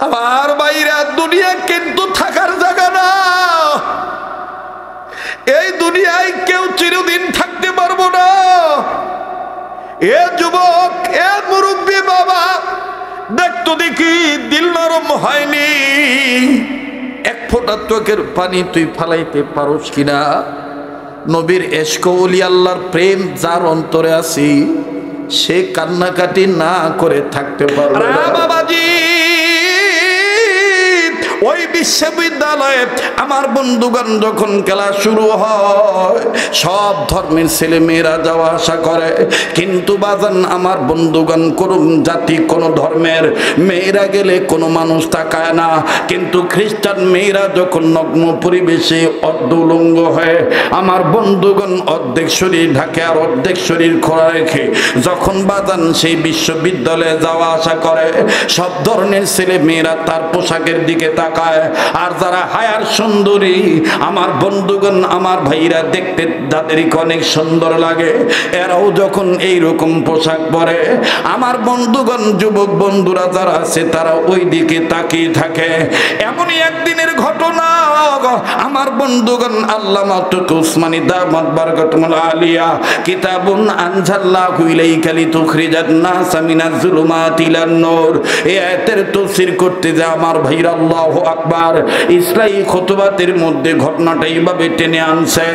আমার ভাইরা, দুনিয়া কিন্তু থাকার জায়গা না। এই দুনিয়ায় কেউ চিরদিন থাকতে পারবো না। এ যুবক, এ মুরব্বী বাবা, দেখতো দেখি দিল নরম হয়নি? এক ফোঁটা চোখের পানি তুই ফালাইতে পারোস কিনা? নবীর এশক, ওলি আল্লাহর প্রেম যার অন্তরে আছি, সে কান্নাকাটি না করে থাকতে পারবে না। বাবাজি, ওই বিশ্ববিদ্যালয়ে আমার বন্ধুগণ যখন খেলা শুরু হয়, সব ধর্মের ছেলে মেয়েরা যাওয়া আসা করে, কিন্তু বাজান আমার বন্ধুগণ কোন জাতি কোন ধর্মের মেয়েরা গেলে কোনো মানুষ তাকায় না। কিন্তু খ্রিস্টান মেয়েরা যখন নগ্ন পরিবেশে অর্ধউলঙ্গ হয়ে আমার বন্ধুগণ অর্ধেক শরীর ঢাকে আর অর্ধেক শরীর খোলা রেখে যখন বাজান সেই বিশ্ববিদ্যালয়ে যাওয়া আসা করে, সব ধরনের ছেলে মেয়েরা তার পোশাকের দিকে তাকায়। আর যারা হায়ার সুন্দরী আমার বন্ধুগণ, আমার ভাইরা, দেখতে যাদেরকে অনেক সুন্দর লাগে, এরাও যখন এইরকম পোশাক পরে, আমার বন্ধুগণ, যুবক বন্ধুরা যারা আছে, তারা ওই দিকে তাকিয়ে থাকে। এমনই একদিনের ঘটনা, আমার বন্ধুগণ, আল্লামা তুকি উসমানী দামাত বারকাতুল আলিয়া কিতাবুন আনজাল্লাহু ইলাইকা লিতুখরিজান নাস মিনাজ যুলুমাতি ইলান নূর, এই আয়াতের তাফসীর করতে যে আমার ভাইরা, আল্লাহু আকবার, ইসলামী খুতবাতের মধ্যে ঘটনাটা এইভাবে টেনে আনছে।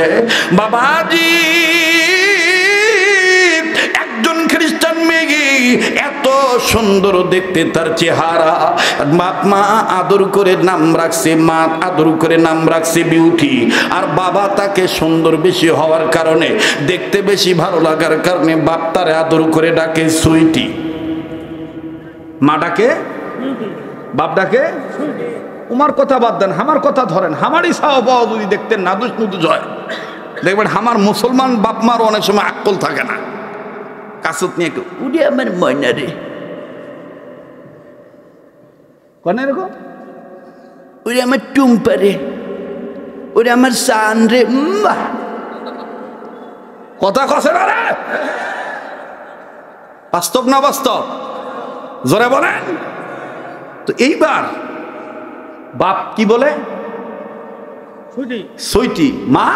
বাবাজি, একজন খ্রিস্টান মেয়ে এত সুন্দর দেখতে তার চেহারা, বাপ মা আদর করে নাম রাখছে, মা আদর করে নাম রাখছে বিউটি, আর বাবা তাকে সুন্দর বেশি হওয়ার কারণে, দেখতে বেশি ভালো লাগার কারণে বাপ তারে আদর করে ডাকে সুইটি। মা ডাকে, বাপ ডাকে। উমার কথা বাদ দেন, আমার কথা ধরেন। আমারই সাহাবা যদি দেখতেন নাদুস নুদুস হয়, দেখবেন আমার মুসলমান বাপ মার অনেক সময় আকল থাকে না, কাসত নিয়ে কেউ উড়ে আমার ময়না রে কনে রেখো, ওরে আমার টুম্পা রে, ওরে আমার সান রে, কথা কছে না রে। বাস্তব না বাস্তব? জোরে বলেন। তো এইবার বাপ কি বলে? সুইটি, মা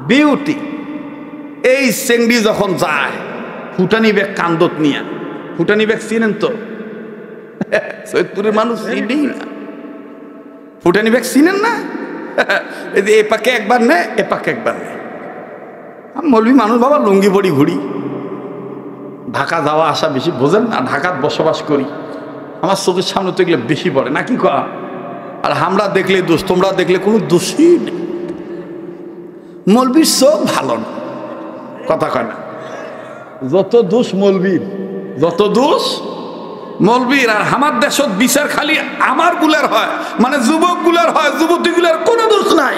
বিউটি। এই চেংড়ি যখন যায় ফুটানি ব্যাগ কান্দত নিয়া, ফুটানি ব্যাগ চিনেন তো? সৈয়দপুরের মানুষ চিনেই না, ফুটানি ব্যাগ চিনেন না? এ পাকে একবার নে, এ পাকে একবার নে। আমি মৌলবি মানুষ বাবা, লুঙ্গি পড়ি ঘুরি, ঢাকা যাওয়া আসা বেশি বোঝেন না, ঢাকাত বসবাস করি, আমার চোখের সামনে তো এগুলো বেশি পড়ে নাকি কয়া? আর আমরা দেখলে দোষ, তোমরা দেখলে কোনো দোষই নেই। মৌলবীর চোখ ভালো না, কথা কয় না। যত দোষ মৌলবীর, যত দোষ মৌলবীর। আর আমার দেশত বিচার খালি আমার গুলার হয়, মানে যুবক গুলার হয়, যুবতী গুলার কোনো দোষ নাই।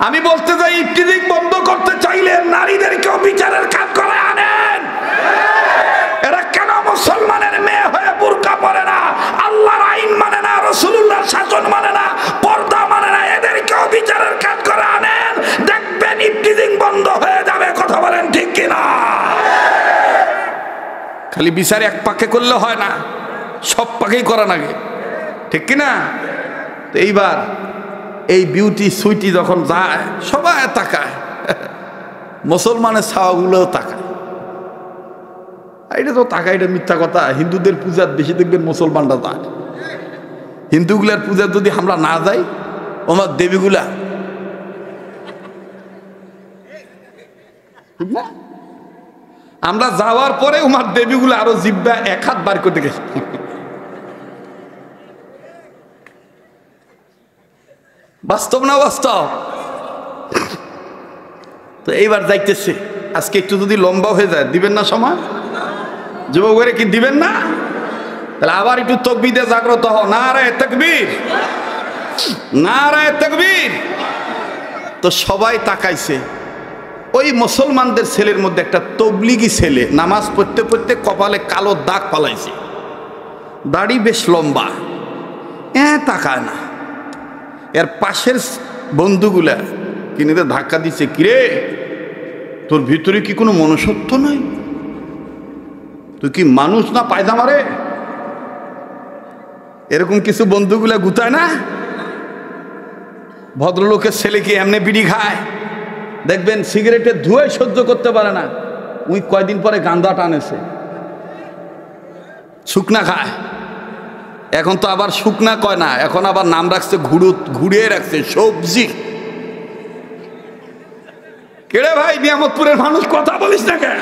আমি বলতে চাই, ইফতিজিং বন্ধ করতে চাইলে নারীদেরকেও বিচারের কাজ করে আনেন। এরা কেন মুসলমানের মেয়ে হয়ে বুরকা পরে না, আল্লাহর আইন মানে না, রাসূলুল্লাহর শাসন মানে না, পর্দা মানে না, এদেরকেও বিচারের কাজ করে আনেন, দেখবেন ইফতিজিং বন্ধ হয়ে যাবে। কথা বলেন ঠিক কিনা? খালি বিচার এক পাকে করলে হয় না, সব পাকেই করা লাগে, ঠিক কিনা? তো এইবার এই বিউটি সুইটি যখন যায়, সবাই তাকায়, মুসলমানের ছাওয়াগুলোও তাকায়। এটা তো তাকায়, এটা মিথ্যা কথা। হিন্দুদের পূজার বেশি দেখবেন মুসলমানরা যায়। হিন্দুগুলার পূজার যদি আমরা না যাই, আমার দেবীগুলা, আমরা যাওয়ার পরে আমার দেবীগুলা আরো জিব্বা এক হাত বার করতে গেছে। বাস্তব না বাস্তব? তো এইবার যাইতেছে, আজকে একটু যদি লম্বা হয়ে যায়, দিবেন না সময়? যুবকের কি দিবেন না? তাহলে আবার একটু তাকবীর দিয়ে জাগ্রত হও। নারায়ে তাকবীর, নারায়ে তাকবীর। তো সবাই তাকাইছে। ওই মুসলমানদের ছেলের মধ্যে একটা তবলিগি ছেলে নামাজ পড়তে পড়তে কপালে কালো দাগ পালাইছে, দাড়ি বেশ লম্বা, তাকায় না। এর পাশের বন্ধুগুলা কিনে ধাক্কা দিচ্ছে, কিরে তোর ভিতরে কি কোনো মনুষ্যত্ব নাই? তুই কি মানুষ না পায়জামা রে? এরকম কিছু বন্ধুগুলা গুতায় না? ভদ্রলোকের ছেলে কি এমনি বিড়ি খায়? দেখবেন সিগারেটের ধুঁয়াই সহ্য করতে পারে না, উই কয়দিন পরে গান্দা টানেছে, শুকনা খায়। এখন তো আবার শুকনা কয় না, এখন আবার নাম রাখছে ঘুরিয়ে রাখছে সবজি। কেড়ে ভাই নিয়ামতপুরের মানুষ, কথা বলিস না কেন?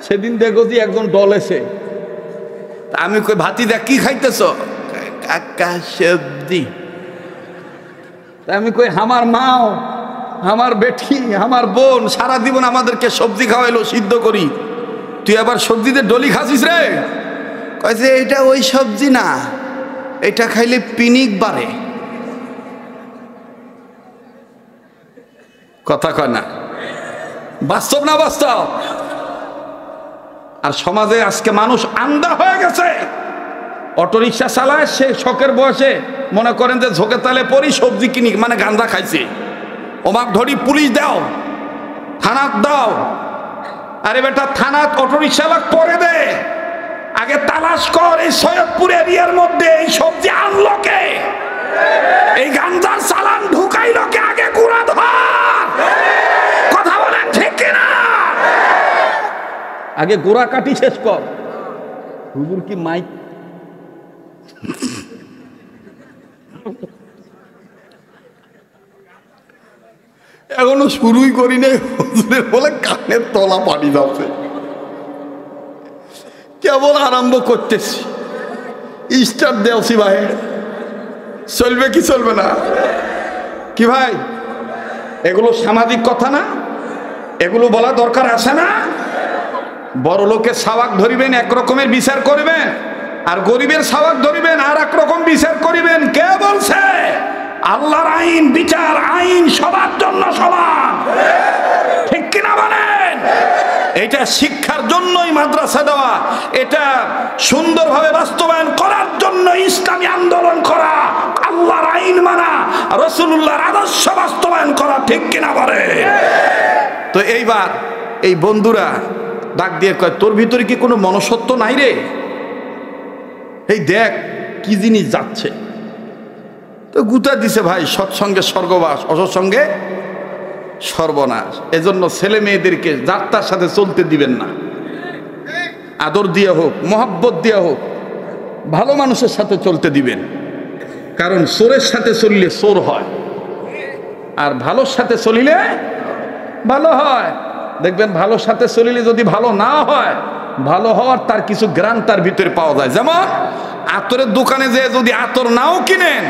সেদিন দেখো যে একজন ডলেছে, আমি কই ভাতিজা কি খাইতেছ? কাকা সবজি। আমি কই আমার মাও, আমার বেটি, আমার বোন সারা জীবন আমাদেরকে সবজি খাওয়াইলো, সিদ্ধ করি, তুই আবার সবজিতে ডলি খাসিস রে? কয়েছে এটা ওই সবজি না, এটা খাইলে পিনিক বাড়ে। কথা কয় না? বাস্তব না বাস্তব? আর সমাজে আজকে মানুষ আন্দা হয়ে গেছে। অটোরিকশা চালায়, সে শখের বয়সে মনে করেন যে ঝোঁকে তালে পরি সবজি কিনি, মানে গাঁজা খাইছে, ওমাক ধরি পুলিশ দাও, থানাত দাও। আরে বেটা থানাত অটোরিকশা পরে দে, আগে তালাশ কর এই সৈয়দপুর এরিয়ার মধ্যে এই সবজি আনলো কে, এই গাঁজার চালান ঢুকাইলো কে, আগে গুড়া ধর। কথা বলেন ঠিক কিনা? আগে গোড়া কাটি শেষ কর। হুজুর কি মাইক? এখনো শুরুই করি নাই, হুজুরের বলে কানের তলা পানি যাচ্ছে, কেবল আরম্ভ করতেছি, স্টার্ট দেওছি ভাই। চলবে কি চলবে না? কি ভাই, এগুলো সামাজিক কথা না? এগুলো বলা দরকার আছে না? বড় লোকের সাওয়াক ধরিবেন, এক রকমের বিচার করবেন, আর গরিবের সাওয়াক ধরিবেন, আর এক রকম বিচার করিবেন। কে বলছে? আল্লাহর আইন, বিচার আইন সবার জন্য সমান, ঠিক কিনা বলেন? এটা শিক্ষার জন্যই মাদ্রাসা দেওয়া, এটা সুন্দরভাবে বাস্তবায়ন করার জন্য ইসলামী আন্দোলন করা, আল্লাহর আইন মানা, রাসূলুল্লাহর আদর্শ বাস্তবায়ন করা, ঠিক কিনা বলে? তো এইবার এই বন্ধুরা ডাক দিয়ে কয়, তোর ভিতরে কি কোনো মনুষ্যত্ব নাই রে? এই দেখ কি জিনিস যাচ্ছে। তো গুতা দিছে ভাই, সৎসঙ্গে স্বর্গবাস, অসৎসঙ্গে সর্বনাশ। এজন্য ছেলে মেয়েদেরকে যাত্রার সাথে চলতে দিবেন না। আদর দিয়ে হোক, মহব্বত দিয়ে হোক, ভালো মানুষের সাথে চলতে দিবেন। কারণ চোরের সাথে চললে চোর হয়, আর ভালোর সাথে চলিলে ভালো হয়। দেখবেন ভালোর সাথে চলিলে যদি ভালো না হয়, ভালো হওয়ার তার কিছু গ্রান তার ভিতরে পাওয়া যায়। যেমন আতরের দোকানে যে যদি আতর নাও কিনেন,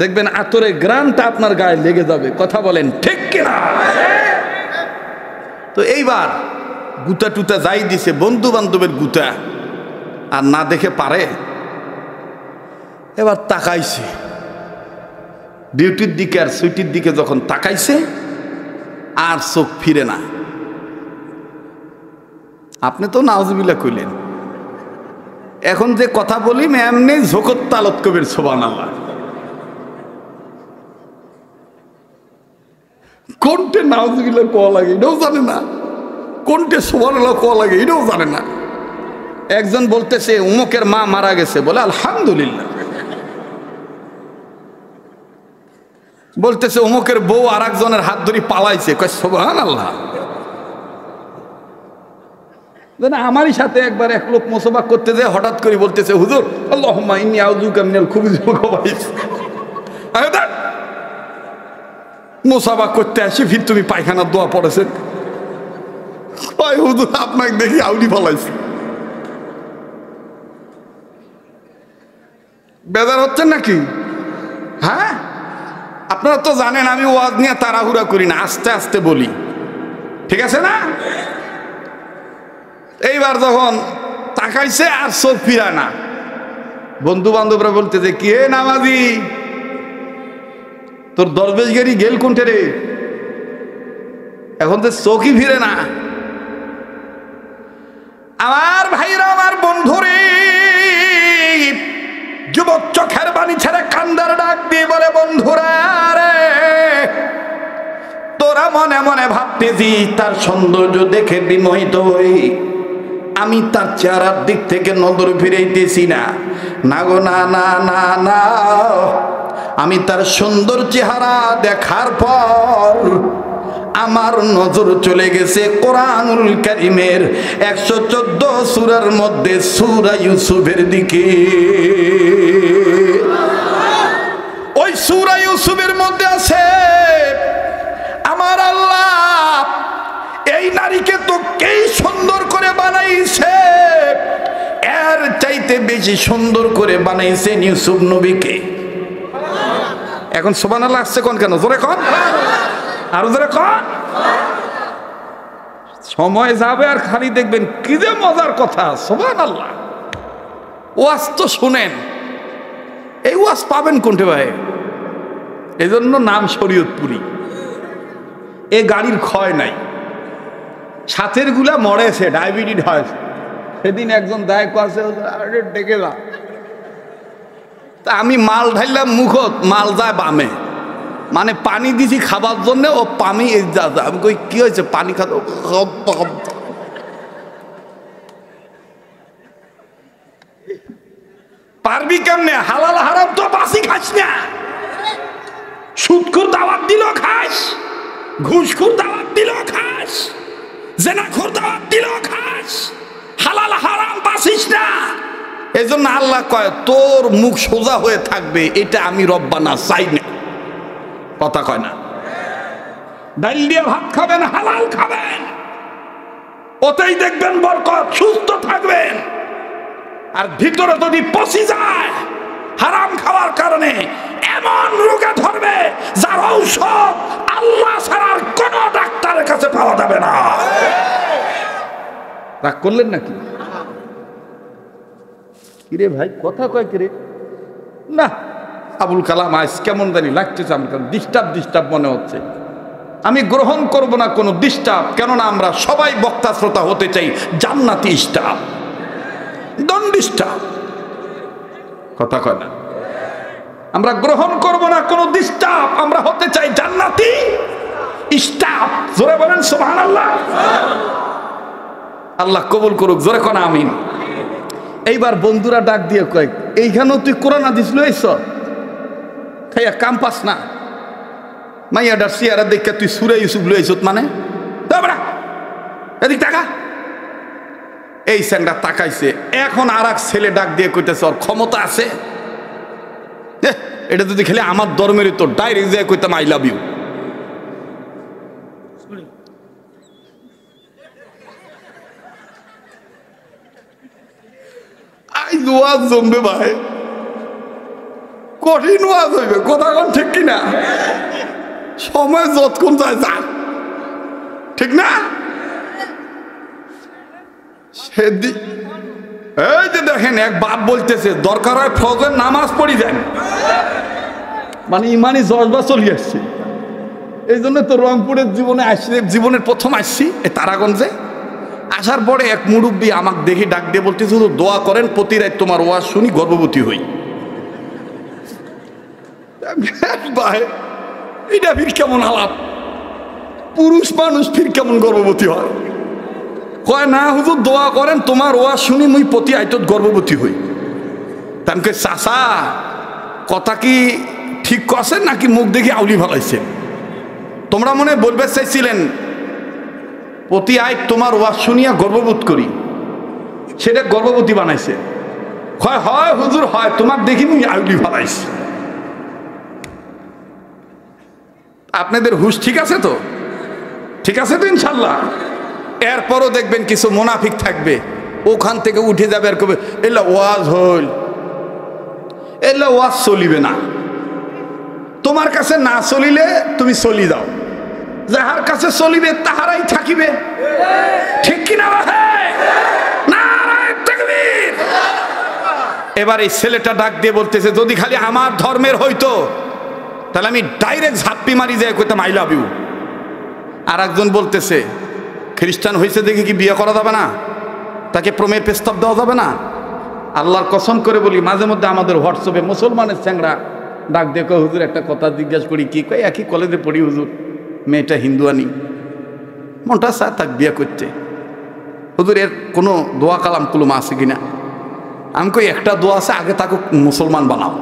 দেখবেন আতরের গ্রানটা আপনার গায়ে লেগে যাবে। কথা বলেন ঠিক কিনা? তো এইবার গুতা টুতা যাই দিছে, বন্ধু বান্ধবের গুতা, আর না দেখে পারে। এবার তাকাইছে ডিউটির দিকে আর সুইটির দিকে, যখন তাকাইছে আর চোখ ফিরে না। আপনি তো নাউজুবিল্লাহ কইলেন, এখন যে কথা বলি এমনি ঝোকত তালত কবির সুবহানাল্লাহ। কোনটে নাউজুবিল্লাহ কোয়া লাগে এটাও জানে না, কোনটে সুবহানাল্লাহ কোয়া লাগে এটাও জানে না। একজন বলতেছে উমুকের মা মারা গেছে, বলে আলহামদুলিল্লাহ। বলতেছে অমুকের বউ আর একজনের হাত ধরে পালাইছে, কয় সুবহানাল্লাহ। আমারই সাথে একবার এক লোক মুসাফা করতে যায়, হঠাৎ করে বলতেছে হুজুর আল্লাহুম্মা ইন্নী আউযুবিকা মিনাল খুবুসি ওয়াল খাবাইস। মুসাফা করতে আসি ফির তুমি পায়খানার দোয়া পড়েছেন? কয় হুজুর আপনাকে দেখি আউলি পালাইছে। বেজার হচ্ছেন নাকি? হ্যাঁ, আপনারা তো জানেন আমি ওয়াজ নিয়ে তাড়াহুড়া করি না, আস্তে আস্তে বলি, ঠিক আছে না? এইবার যখন তাকাইছে আর চোখ ফিরা না, বন্ধু বান্ধবরা বলতে যে কি হে নামাজি, তোর দরবেশ গেরি গেল কোনটে রে? এখন তো চোখই ফিরে না। আমার ভাইরা, আমার বন্ধুরে, যুবক চোখের বাণী ছেড়ে কান্দার ডাক দিয়ে বলে, বন্ধুরা রে, তোরা মনে মনে ভাবতেছি তার সৌন্দর্য দেখে বিমোহিত হই, আমি তার চেহারার দিক থেকে নজর ফিরাইতেছি না, না গো না না না না, আমি তার সুন্দর চেহারা দেখার পর আমার নজর চলে গেছে কোরআনুল কারীমের 114 সূরার মধ্যে সূরা ইউসুফের দিকে। ওই সূরা ইউসুফের মধ্যে আছে, আমার আল্লাহ এই নারীকে তো কেই সুন্দর করে বানাইছে, এর চাইতে বেশি সুন্দর করে বানাইছেন ইউসুফ নবীকে। এখন সুবহানাল্লাহ আসছে কোন, কেন জোরে কোন, আরো জোরে কোন। সময় যাবে আর খালি দেখবেন কি যে মজার কথা। সুবহানাল্লাহ। ওয়াজ তো শুনেন, এই ওয়াজ পাবেন কোনটে ভাই? এই জন্য নাম শরীয়তপুরি। এ গাড়ির ক্ষয় নাই, সাথের গুলা মরেছে, ডায়াবেটিস হয়েছে। সেদিন একজন দায় কাছে ডেকে যা, তা আমি মাল ঢাইলাম মুখত, মাল যায় বামে, মানে পানি দিছি খাবার জন্য, ও পানি আমি কই কি হয়েছে, পানি খাত, পারবি কেমনে? হালাল হারাম তো বাসি খাস না, সুদখোর দাওয়াত দিল খাস, ঘুষখোর দাওয়াত দিল খাস, জেনাখোর দাওয়াত দিল খাস, হালাল হারাম বাসিস না। এজন্য আল্লাহ কয় তোর মুখ সোজা হয়ে থাকবে, এটা আমি রব্বানা চাই না। কথা কয় না? ডাল দিয়ে ভাত খাবেন, হালাল খাবেন, ওতেই দেখবেন বরকত, সুস্থ থাকবেন। আর ভিতরে যদি পচি যায় হারাম খাওয়ার কারণে, এমন রোগে ধরবে যার ঔষধ আল্লাহ ছাড়ার কোন ডাক্তারের কাছে পাওয়া যাবে না। রাগ করলেন নাকি? কিরে ভাই কথা কয় কিরে? না, আবুল কালাম আজ কেমন জানি লাগতেছে, আমার ডিস্টার্ব মনে হচ্ছে। আমি গ্রহণ করব না কোনো ডিস্টার্ব, কেননা আমরা সবাই বক্তা শ্রোতা হতে চাই জান্নাতি স্টাফ, ডোন্ট ডিস্টার্ব। কথা কয় না? আমরা গ্রহণ করব না কোনো ডিস্টার্ব, আমরা হতে চাই জান্নাতি স্টাফ। জোরে বলেন সুবহানাল্লাহ। আল্লাহ কবুল করুক, জোরে কোন আমিন। এইবার বন্ধুরা ডাক দিয়ে কয়, এইখানেও তুই কোরআন হাদিস লইছ, খাইয়া কাম পাস না, মাইয়াডার চেহারা দেখে তুই সূরা ইউসুফ লইছ, মানে এদিক টাকা। এই স্যাংটা তাকাইছে। এখন আর এক ছেলে ডাক দিয়ে কইতেছে, ওর ক্ষমতা আছে, এটা যদি খেলে আমার ধর্মের তো ডাইরেক্ট যায় কইতাম আই লাভ ইউ। ওয়াজ জমবে ভাই, কঠিন ওয়াজ হইবে, কথা কোন ঠিক কিনা? সময় যতক্ষণ যায় যাক, ঠিক না? এই যে দেখেন এক বাপ বলতেছে দরকার হয় ফজর নামাজ পড়ি যান, মানে ইমানি জজবা চলে আসছে। এই জন্য তো রংপুরের জীবনে আসছি, জীবনের প্রথম আসছি এই তারাগঞ্জে। আসার পরে এক মুরব্বী আমাকে দেখে ডাক দিয়ে বলতেছে, শুধু দোয়া করেন প্রতি রাত তোমার ওয়াজ শুনি গর্ভবতী হই। ভাই এটা ফির কেমন আলাপ? পুরুষ মানুষ ফির কেমন গর্ভবতী হয়? কয় না হুজুর দোয়া করেন তোমার ওয়াজ শুনি মুই প্রতি আইতত গর্ভবতী হই। তাকে চাচা কথা কি ঠিক করছেন নাকি মুখ দেখে আউলি ভালাইছেন? তোমরা মনে বলবে চাইছিলেন প্রতি আইত তোমার ওয়াজ শুনিয়া গর্ভবোধ করি, সেটা গর্ভবতী বানাইছে। হয় হয় হুজুর হয়, তোমার দেখি মুই আউলি ভালাইছি। আপনাদের হুশ ঠিক আছে তো? ঠিক আছে তো ইনশাল্লাহ? এরপরও দেখবেন কিছু মুনাফিক থাকবে, ওখান থেকে উঠে যাবে আর কবে এলা ওয়াজ হইল, এলা ওয়াজ চলিবে না। তোমার কাছে না চলিলে তুমি চলি যাও, যাহার কাছে চলিবে তাহারাই থাকিবে, ঠিক কিনা ভাই? নারায়ে তাকবীর। এবার এই ছেলেটা ডাক দিয়ে বলতেছে, যদি খালি আমার ধর্মের হইতো তাহলে আমি ডাইরেক্ট ঝাপ্পি মারি যায় কইতাম আই লাভ ইউ। আর একজন বলতেছে, খ্রিস্টান হয়েছে দেখে কি বিয়ে করা যাবে না? তাকে প্রমেয় প্রস্তাব দেওয়া যাবে না? আল্লাহর কসম করে বলি, মাঝে মধ্যে আমাদের হোয়াটসঅ্যাপে মুসলমানের চ্যাংরা ডাক দিয়ে কয়, হুজুর একটা কথা জিজ্ঞাসা করি। কি কয়? একই কলেজে পড়ি হুজুর, মেয়েটা হিন্দু আনি, মনটা চায় তাকে বিয়ে করতে। হুজুর এর কোনো দোয়া কালাম কুলুম আছে কিনা? আমি কই একটা দোয়া আছে, আগে তাকে মুসলমান বানাও।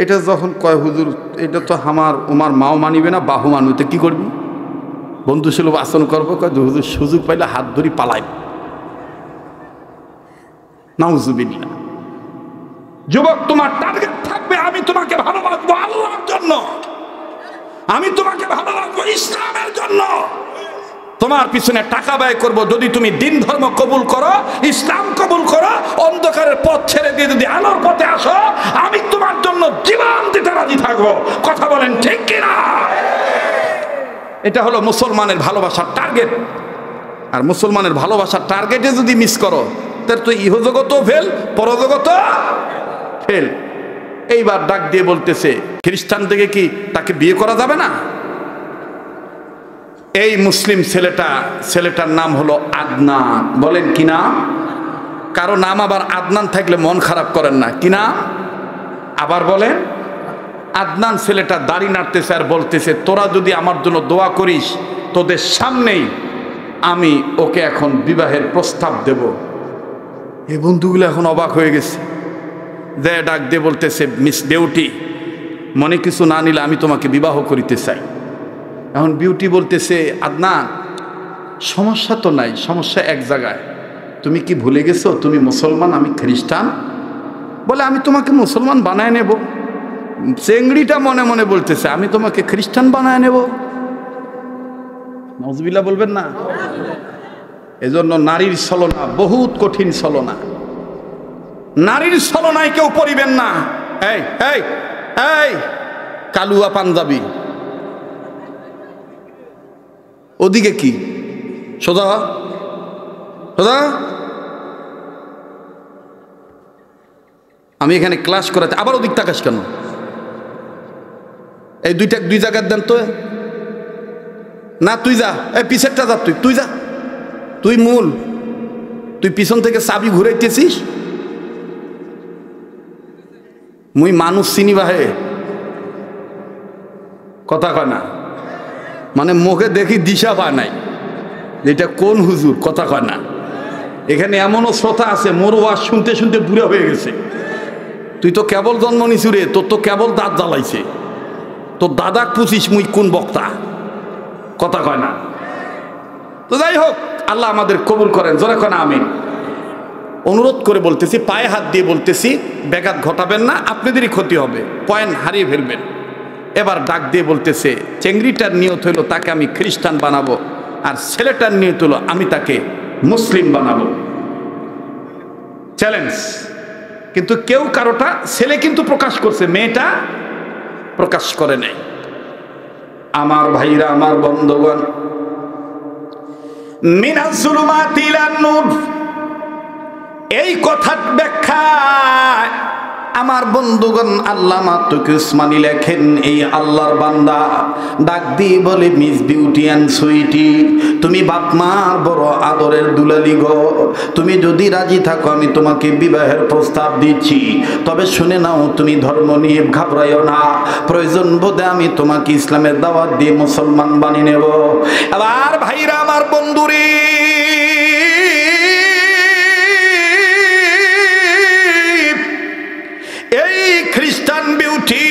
এটা যখন কয় হুজুর এটা তো আমার মাও মানিবে না, বাহু মানবে, তো কী করবি? বন্ধু সুলভ আচরণ করবো, কয় হুজুর সুযোগ পাইলে হাত ধরি পালাই। নাউজুবিল্লাহ। যুবক, তোমার টার্গেট থাকবে আমি তোমাকে ভালোবাসবো আল্লাহর জন্য, আমি তোমাকে ভালোবাসবো ইসলামের জন্য, তোমার পিছনে টাকা ব্যয় করব যদি তুমি দিন ধর্ম কবুল করো, ইসলাম কবুল করো, অন্ধকারের পথ ছেড়ে দিয়ে যদি আলোর পথে আসো, আমি তোমার জন্য জীবন দিতে রাজি থাকবো। কথা বলেন ঠিক কিনা? এটা হলো মুসলমানের ভালোবাসার টার্গেট। আর মুসলমানের ভালোবাসার টার্গেটে যদি মিস করো, তার তো ইহজগত ফেল, পরজগত ফেল। এইবার ডাক দিয়ে বলতেছে, খ্রিস্টান থেকে কি তাকে বিয়ে করা যাবে না? এই মুসলিম ছেলেটার নাম হলো আদনান। বলেন কি নাম? কারো নাম আবার আদনান থাকলে মন খারাপ করেন না। কি নাম? আবার বলেন। আদনান ছেলেটা দাড়ি নাড়তেছে আর বলতেছে, তোরা যদি আমার জন্য দোয়া করিস, তোদের সামনেই আমি ওকে এখন বিবাহের প্রস্তাব দেব। এই বন্ধুগুলো এখন অবাক হয়ে গেছে। যে ডাক দিয়ে বলতেছে, মিস বিউটি, মনে কিছু না নিলে আমি তোমাকে বিবাহ করিতে চাই। এখন বিউটি বলতেছে, আদনান সমস্যা তো নাই, সমস্যা এক জায়গায়। তুমি কি ভুলে গেছো তুমি মুসলমান, আমি খ্রিস্টান? বলে আমি তোমাকে মুসলমান বানায় নেব। চেংড়িটা মনে মনে বলতেছে, আমি তোমাকে খ্রিস্টান বানায় নেব। নাউজুবিল্লাহ বলবেন না? এজন্য নারীর ছলনা বহুত কঠিন ছলনা। নারীর ছলনায় কেউ পড়িবেন না। এই এই এই কালুয়া পাঞ্জাবি, ওদিকে কি সোজা সোজা? আমি এখানে ক্লাস করাতে, আবার ওদিক তাকাস কেন? এই দুই জায়গার দেন তো। না তুই যা, এই পিছেরটা যা, তুই যা, তুই মূল, তুই পিছন থেকে চাবি ঘুরাইতেছিস। মুই মানুষ চিনি বাহে, কথা কয় না, মানে মুখে দেখি দিশা পায় নাই এটা কোন হুজুর, কথা কয় না। এখানে এমনও শ্রোতা আছে মোর ওয়াজ শুনতে শুনতে বুড়া হয়ে গেছে। তুই তো কেবল জন্ম নিছু রে, তোর তো কেবল দাঁত জ্বালাইছে, তোর দাদা পুছিস মুই কোন বক্তা, কথা কয় না। তো যাই হোক, আল্লাহ আমাদের কবুল করেন, জোরে কয় না আমিন। অনুরোধ করে বলতেছি, পায়ে হাত দিয়ে বলতেছি, ব্যাঘাত ঘটাবেন না, আপনাদেরই ক্ষতি হবে, পয়েন্ট হারিয়ে ফেলবেন। এবার ডাক দিয়ে বলতেছে, চেংড়িটার নিয়ত হইল তাকে আমি খ্রিস্টান বানাবো, আর ছেলেটার নিয়ত হলো আমি তাকে মুসলিম বানাবো। চ্যালেঞ্জ। কিন্তু কেউ কারোটা, ছেলে কিন্তু প্রকাশ করছে, মেয়েটা প্রকাশ করে নাই। আমার ভাইরা, আমার বন্ধুগণ, মিনাজ জুলুমাতি ইলান নূর, এই কথার ব্যাখ্যা আমার বন্ধুগণ আল্লামা তকি উসমানী লেখেন। এই আল্লাহর বান্দা ডাক দিয়ে বলে, মিস বিউটি অ্যান্ড সুইটি, তুমি বাপমার বড় আদরের দুলালি গো, তুমি যদি রাজি থাকো আমি তোমাকে বিবাহের প্রস্তাব দিচ্ছি, তবে শুনে নাও, তুমি ধর্ম নিয়ে ঘাবড়াইও না, প্রয়োজন বোধে আমি তোমাকে ইসলামের দাওয়াত দিয়ে মুসলমান বানিয়ে নেব। আবার ভাইরা, আমার বন্ধুরে, এই খ্রিস্টান বিউটি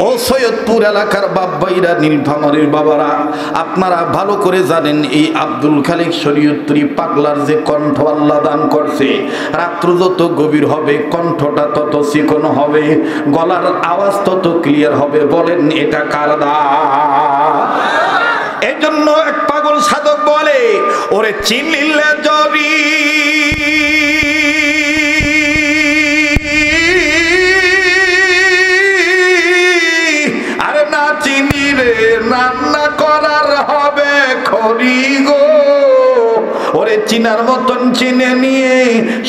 ও সৈয়দপুর এলাকার বাপ ভাইরা, নীলফামারীর বাবারা, আপনারা ভালো করে জানেন এই আব্দুল খালিক শরীয়তপুরী পাগলার যে কণ্ঠ আল্লাহ দান করছে, রাত্র যত গভীর হবে কণ্ঠটা তত চিকন হবে, গলার আওয়াজ তত ক্লিয়ার হবে। বলেন এটা কার দান? এই জন্য এক পাগল সাধক বলে, ওরে চিনলে জরি রান্না করার হবে খড়ি গো, ওরে চিনার মতন চিনে নিয়ে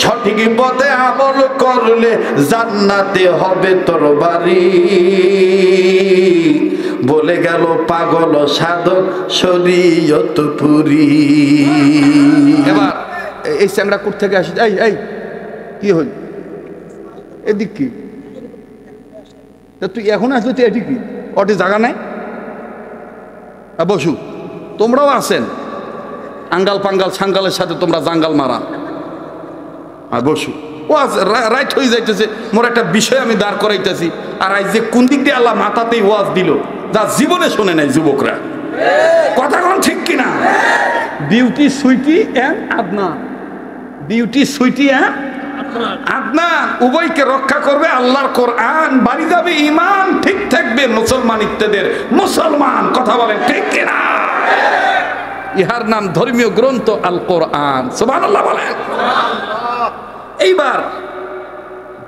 সঠিক পথে আমল করলে জান্নাতে হবে তোর বাড়ি। বলে গেল পাগল সাধক শরীয়তপুরী। এবার এই চ্যাংড়া কোথা থেকে আসি? এই এই কি হল, এদিক কি তুই এখন আসলি? তুই এটি কি, ওটি জায়গা নাই? বসু তোমরাও আছেন আঙ্গাল পাঙ্গাল সাঙ্গালের সাথে তোমরা জাঙ্গাল মারা। আর বসু ওয়াজ রাইট হয়ে যাইতেছে, মোর একটা বিষয় আমি দাঁড় করাইতেছি, আর আজ যে কোন দিক দিয়ে আল্লাহ মাথাতেই ওয়াজ দিল যা জীবনে শোনে নাই যুবকরা। কথা কোন ঠিক কিনা? Beauty Sweety and Adnan, Beauty Sweety and Adnan উভয়কে রক্ষা করবে আল্লাহর কোরআন। বাড়ি যাবে ইমান, ঠিক থাকবে মুসলমান ইত্যাদের মুসলমান। কথা বলেন ঠিক কিনা? ইহার নাম ধর্মীয় গ্রন্থ আল কোরআন। সুবহানাল্লাহ বলেন। এইবার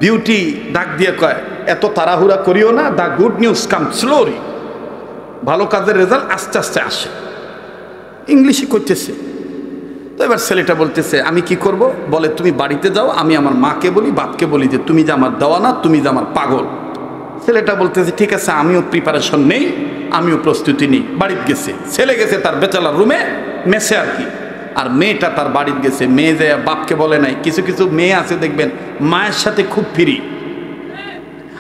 বিউটি ডাক দিয়ে কয়, এত তাড়াহুড়া করিও না, the good news come slowly. ভালো কাজের রেজাল্ট আস্তে আস্তে আসে। ইংলিশে করতেছে। তো এবার ছেলেটা বলতেছে আমি কি করব? বলে তুমি বাড়িতে যাও, আমি আমার মাকে বলি বাপকে বলি যে তুমি যে আমার দেওয়ানা, তুমি যে আমার পাগল। ছেলেটা বলতেছে ঠিক আছে, আমিও প্রিপারেশন নেই, আমিও প্রস্তুতি নিই। বাড়িতে গেছে, ছেলে গেছে তার বেচালার রুমে মেসে আর কি, আর মেয়েটা তার বাড়িতে গেছে। মেয়ে যে বাপকে বলে নাই। কিছু কিছু মেয়ে আছে দেখবেন মায়ের সাথে খুব ফ্রি,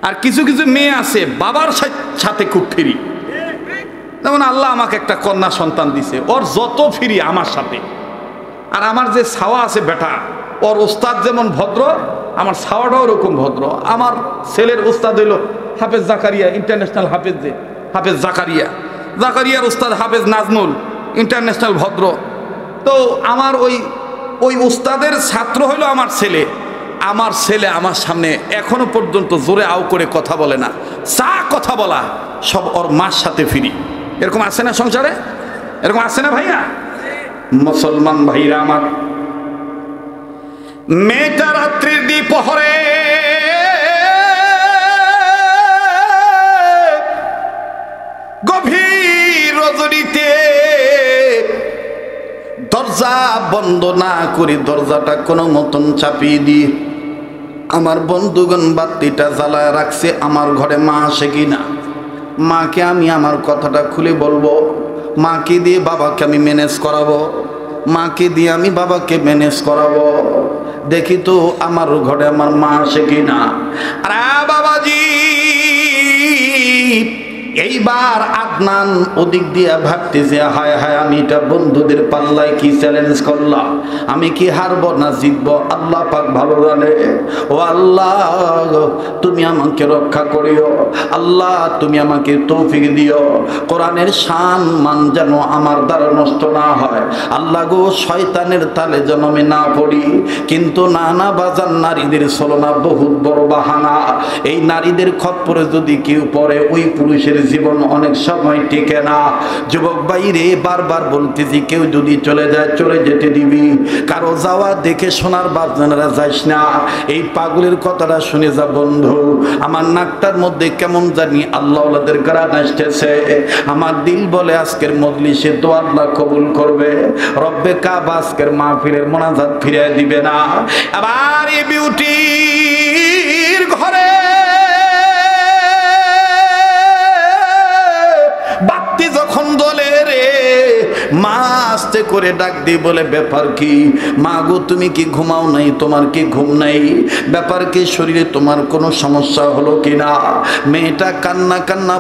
আর কিছু কিছু মেয়ে আছে বাবার সাথে খুব ফ্রি। যেমন আল্লাহ আমাকে একটা কন্যা সন্তান দিছে, ওর যত ফ্রি আমার সাথে। আর আমার যে ছাওয়া আছে বেটা, ওর ওস্তাদ যেমন ভদ্র, আমার ছাওয়াটাও ওরকম ভদ্র। আমার ছেলের ওস্তাদ হইল হাফেজ জাকারিয়া, ইন্টারন্যাশনাল হাফেজ, যে হাফেজ জাকারিয়ার ওস্তাদ হাফেজ নাজমুল, ইন্টারন্যাশনাল ভদ্র। তো আমার ওই ওস্তাদের ছাত্র হইল আমার ছেলে। আমার ছেলে আমার সামনে এখনো পর্যন্ত জোরে আউ করে কথা বলে না, চা কথা বলা সব ওর মার সাথে ফিরি। এরকম আছে না সংসারে? এরকম আছে না ভাইয়া? মুসলমান ভাইরা আমার, মেয়েটা রাত্রির দ্বিপ্রহরে গভীর রজনীতে দরজা বন্ধ না করে দরজাটা কোনো মতন চাপিয়ে দিয়ে আমার বন্ধুগণ বাতিটা জ্বালায় রাখছে। আমার ঘরে মা আসে কিনা, মাকে আমি আমার কথাটা খুলে বলবো, মাকে দিয়ে বাবাকে আমি ম্যানেজ করাবো, মাকে দিয়ে আমি বাবাকে ম্যানেজ করাবো। দেখি তো আমার ঘরে আমার মা আসে কিনা। আরে বাবাজি, এইবার আদনান ওদিক দিয়া ভাবতেছে হায় হায়, আমি এটা বন্ধুদের পাল্লায় কি চ্যালেঞ্জ করলাম, আমি কি হারবো না জিতবো? আল্লাহ পাক ভালো জানে। ও আল্লাহ, তুমি আমাকে রক্ষা করিও, আল্লাহ তুমি আমাকে তৌফিক দিও, কোরআনের শান মান যেন আমার দ্বারা নষ্ট না হয়। আল্লাহ গো, শয়তানের তালে যেন আমি না পড়ি। কিন্তু নানা বাজার নারীদের ছলনা বহুত বড় বাহানা। এই নারীদের খপ্পরে যদি কেউ পড়ে, ওই পুরুষের জীবন অনেক সময় টিকে না। যুবক ভাইরে, বারবার বলতেছি, কেউ যদি চলে যায় চলে যেতে দিবি। কারো যাওয়া দেখে শোনার বাজনারা যাইস না। এই পাগলের কথাটা শুনে যা বন্ধু। আমার নাকটার মধ্যে কেমন জানি আল্লাহওয়ালাদের গ্রান আসতেছে। আমার দিল বলে আজকের মজলিসে তো আল্লাহ কবুল করবে। রব্বে কাবা আজকের মাহফিলের মোনাজাত ফিরিয়ে দিবে না। আবার এই বিউটির ঘরে বাতি যখন দলে রে, মা আস্তে করে ডাক দিয়ে বলে ব্যাপার কি? মা গো, তুমি কি ঘুমাও নাই? তোমার কি ঘুম নাই? ব্যাপার কি? শরীরে তোমার কোনো সমস্যা হলো কিনা? মেয়েটা কান্না কান্না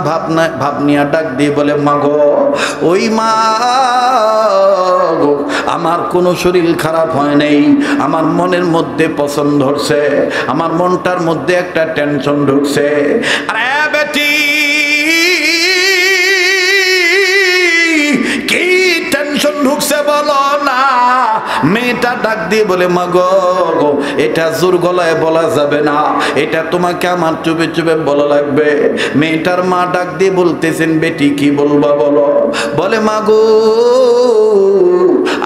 ভাবনিয়া ডাক দিয়ে বলে মা গো, ওই মা গো, আমার কোনো শরীর খারাপ হয় নাই, আমার মনের মধ্যে পছন্দ হচ্ছে, আমার মনটার মধ্যে একটা টেনশন ঢুকছে। আরে বেটি, কি টেনশন ঢুকছে বলো না? মেয়েটা ডাক দিয়ে বলে মা গো, এটা জোর গলায় বলা যাবে না, এটা তোমাকে আমার চুপে চুপে বলা লাগবে। মেয়েটার মা ডাক দিয়ে বলতেছেন বেটি কি বলবা বলো। বলে মা গো,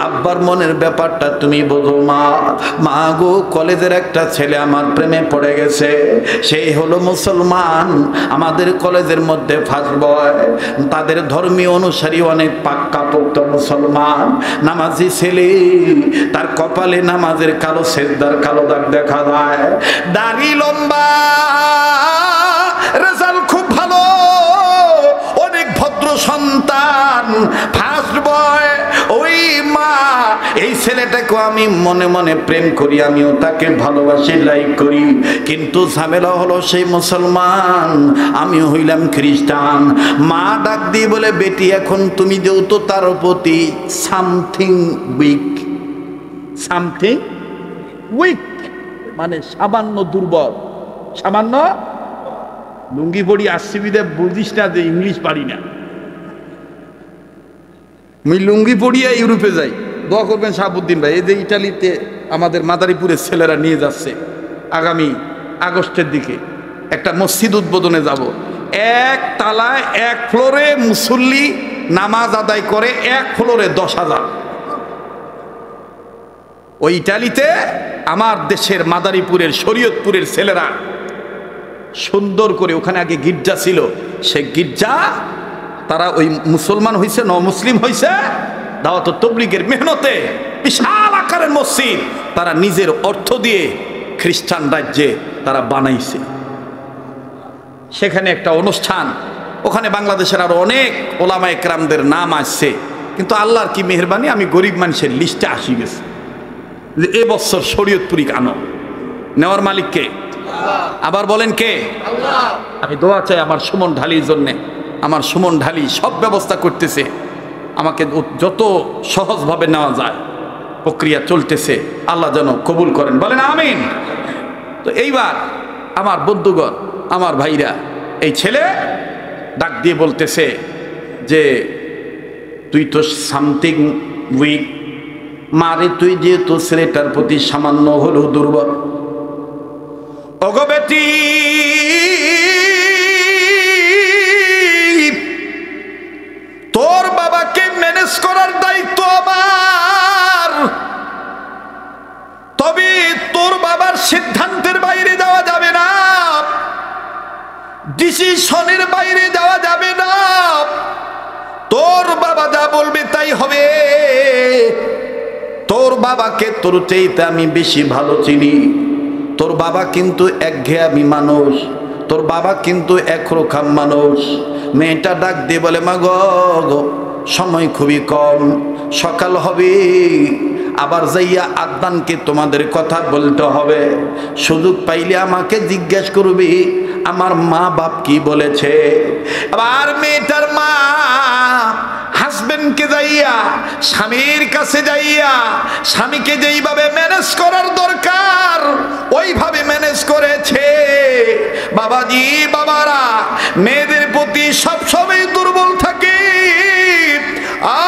আব্বার মনের ব্যাপারটা তুমি বোঝো মা। মা গো, কলেজের একটা ছেলে আমার প্রেমে পড়ে গেছে, সেই হলো মুসলমান, আমাদের কলেজের মধ্যে ফার্স্ট বয়, তাদের ধর্মীয় অনুসারী অনেক পাক্কা পোক্ত মুসলমান, নামাজি ছেলে, তার কপালে নামাজের কালো সেজদার কালো দাগ দেখা যায়, দাড়ি লম্বা, রেজাল্ট খুব ভালো, অনেক ভদ্র সন্তান, ফার্স্ট বয়। ওই মা এই ছেলেটাকে আমি মনে মনে প্রেম করি, আমিও তাকে ভালোবাসি, লাইক করি, কিন্তু ঝামেলা হলো সেই মুসলমান, আমি হইলাম খ্রিস্টান। মা ডাক দিয়ে বলে, বেটি এখন তুমি যেহেতু তার প্রতি সামথিং উইক, সামথিং উইক মানে সামান্য দুর্বল, সামান্য। লুঙ্গি পড়ি আসছি বিদে বুঝিস না যে ইংলিশ পারি না। আমি লুঙ্গি পড়িয়া ইউরোপে যাই, দোয়া করবেন শাহাবুদ্দিন ভাই। এই যে ইটালিতে আমাদের মাদারীপুরের ছেলেরা নিয়ে যাচ্ছে, আগামী আগস্টের দিকে একটা মসজিদ উদ্বোধনে যাব। এক তালায় এক ফ্লোরে মুসল্লি নামাজ আদায় করে, এক ফ্লোরে 10,000। ওই ইটালিতে আমার দেশের মাদারীপুরের শরীয়তপুরের ছেলেরা সুন্দর করে, ওখানে আগে গির্জা ছিল, সে গির্জা তারা ওই মুসলমান হয়েছে, মুসলিম হয়েছে, দাওয়াত তাবলীগের মেহনতে বিশাল আকারের মসজিদ তারা নিজের অর্থ দিয়ে খ্রিস্টান রাজ্যে তারা বানাইছে। সেখানে একটা অনুষ্ঠান, ওখানে বাংলাদেশের আরো অনেক ওলামা একরামদের নাম আসছে, কিন্তু আল্লাহর কি মেহেরবানি, আমি গরিব মানুষের লিস্টে আসি গেছে যে এবছর শরীয়তপুরি আনো। নেওয়ার মালিক কে? আবার বলেন কে? আমি দোয়া চাই আমার সুমন ঢালির জন্যে। আমার সুমন ঢালি সব ব্যবস্থা করতেছে, আমাকে যত সহজভাবে নেওয়া যায় প্রক্রিয়া চলতেছে, আল্লাহ যেন কবুল করেন, বলেন আমিন। তো এইবার আমার বন্ধুগণ, আমার ভাইরা, এই ছেলে ডাক দিয়ে বলতেছে যে তুই তো সামথিং উইক, মারে তুই যেহেতু ছেলেটার প্রতি সামান্য হলেও দুর্বল, ওগো বেটি তোর বাবাকে ম্যানেজ করার দায়িত্ব আমার, তবে তোর বাবার সিদ্ধান্তের বাইরে যাওয়া যাবে না, ডিসিশনের বাইরে যাওয়া যাবে না, তোর বাবা যা বলবে তাই হবে। তোর বাবাকে তোর চাইতে আমি বেশি ভালো চিনি। তোর বাবা কিন্তু একঘেয়ামি মানুষ, তোর বাবা কিন্তু একরকম মানুষ। মেয়েটা ডাক দিয়ে বলে, মা গো সময় খুবই কম, সকাল হবে, আবার যাইয়া আদানকে তোমাদের কথা বলতে হবে, সুযোগ পাইলে আমাকে জিজ্ঞেস করবি আমার মা বাপ কি বলেছে। আবার মেয়েটার মা হাজবেন্ডকে যাইয়া, স্বামীর কাছে যাইয়া, স্বামীকে যেইভাবে ম্যানেজ করার দরকার ওইভাবে ম্যানেজ করেছে। বাবাজি বাবারা, মেয়েদের প্রতি সবসময় দুর্বল থাকে।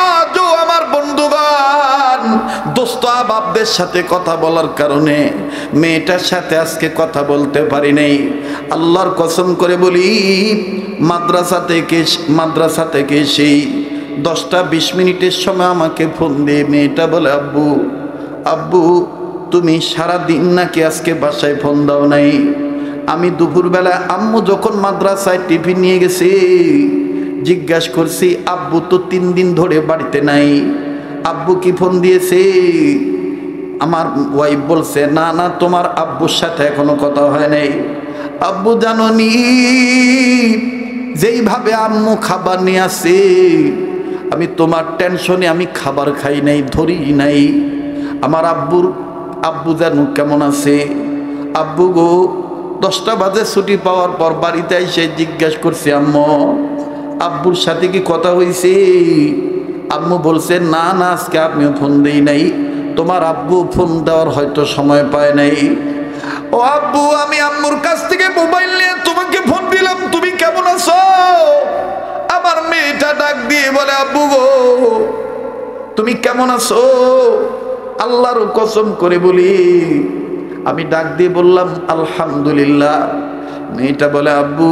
আজও আমার বন্ধুগণ দোস্ত বাপদের সাথে কথা বলার কারণে মেয়েটার সাথে আজকে কথা বলতে পারি নাই। আল্লাহর কসম করে বলি, মাদ্রাসা থেকে সেই 10-20 মিনিটের সময় আমাকে ফোন দিয়ে মেয়েটা বলে, আব্বু আব্বু তুমি সারাদিন নাকি আজকে বাসায় ফোন দাও নাই। আমি দুপুরবেলা আম্মু যখন মাদ্রাসায় টিফিন নিয়ে গেছি জিজ্ঞাসা করছি, আব্বু তো 3 দিন ধরে বাড়িতে নাই, আব্বু কি ফোন দিয়েছে? আমার ওয়াইফ বলছে, না না তোমার আব্বুর সাথে এখনো কথা হয় নাই। আব্বু জানোনি যেইভাবে আম্মু খাবার নিয়ে আসে, আমি তোমার টেনশনে আমি খাবার খাই নাই, ধরি নাই। আমার আব্বু জানো কেমন আছে? আব্বু গো 10টা বাজে ছুটি পাওয়ার পর বাড়িতে এসে জিজ্ঞাসা করছি, আম্মু আব্বুর সাথে কি কথা হয়েছে? আম্মু বলছে, না না আজকে আমিও ফোন দেই নাই, তোমার আব্বু ফোন দেওয়ার হয়তো সময় পায় নাই। ও আব্বু, আমি আম্মুর কাছ থেকে মোবাইল নিয়ে তোমাকে ফোন দিলাম, তুমি কেমন আছো? আমার মেয়েটা ডাক দিয়ে বলে, আব্বু গো তুমি কেমন আছো? আল্লাহর কসম করে বলি আমি ডাক দিয়ে বললাম আলহামদুলিল্লাহ। মেয়েটা বলে, আব্বু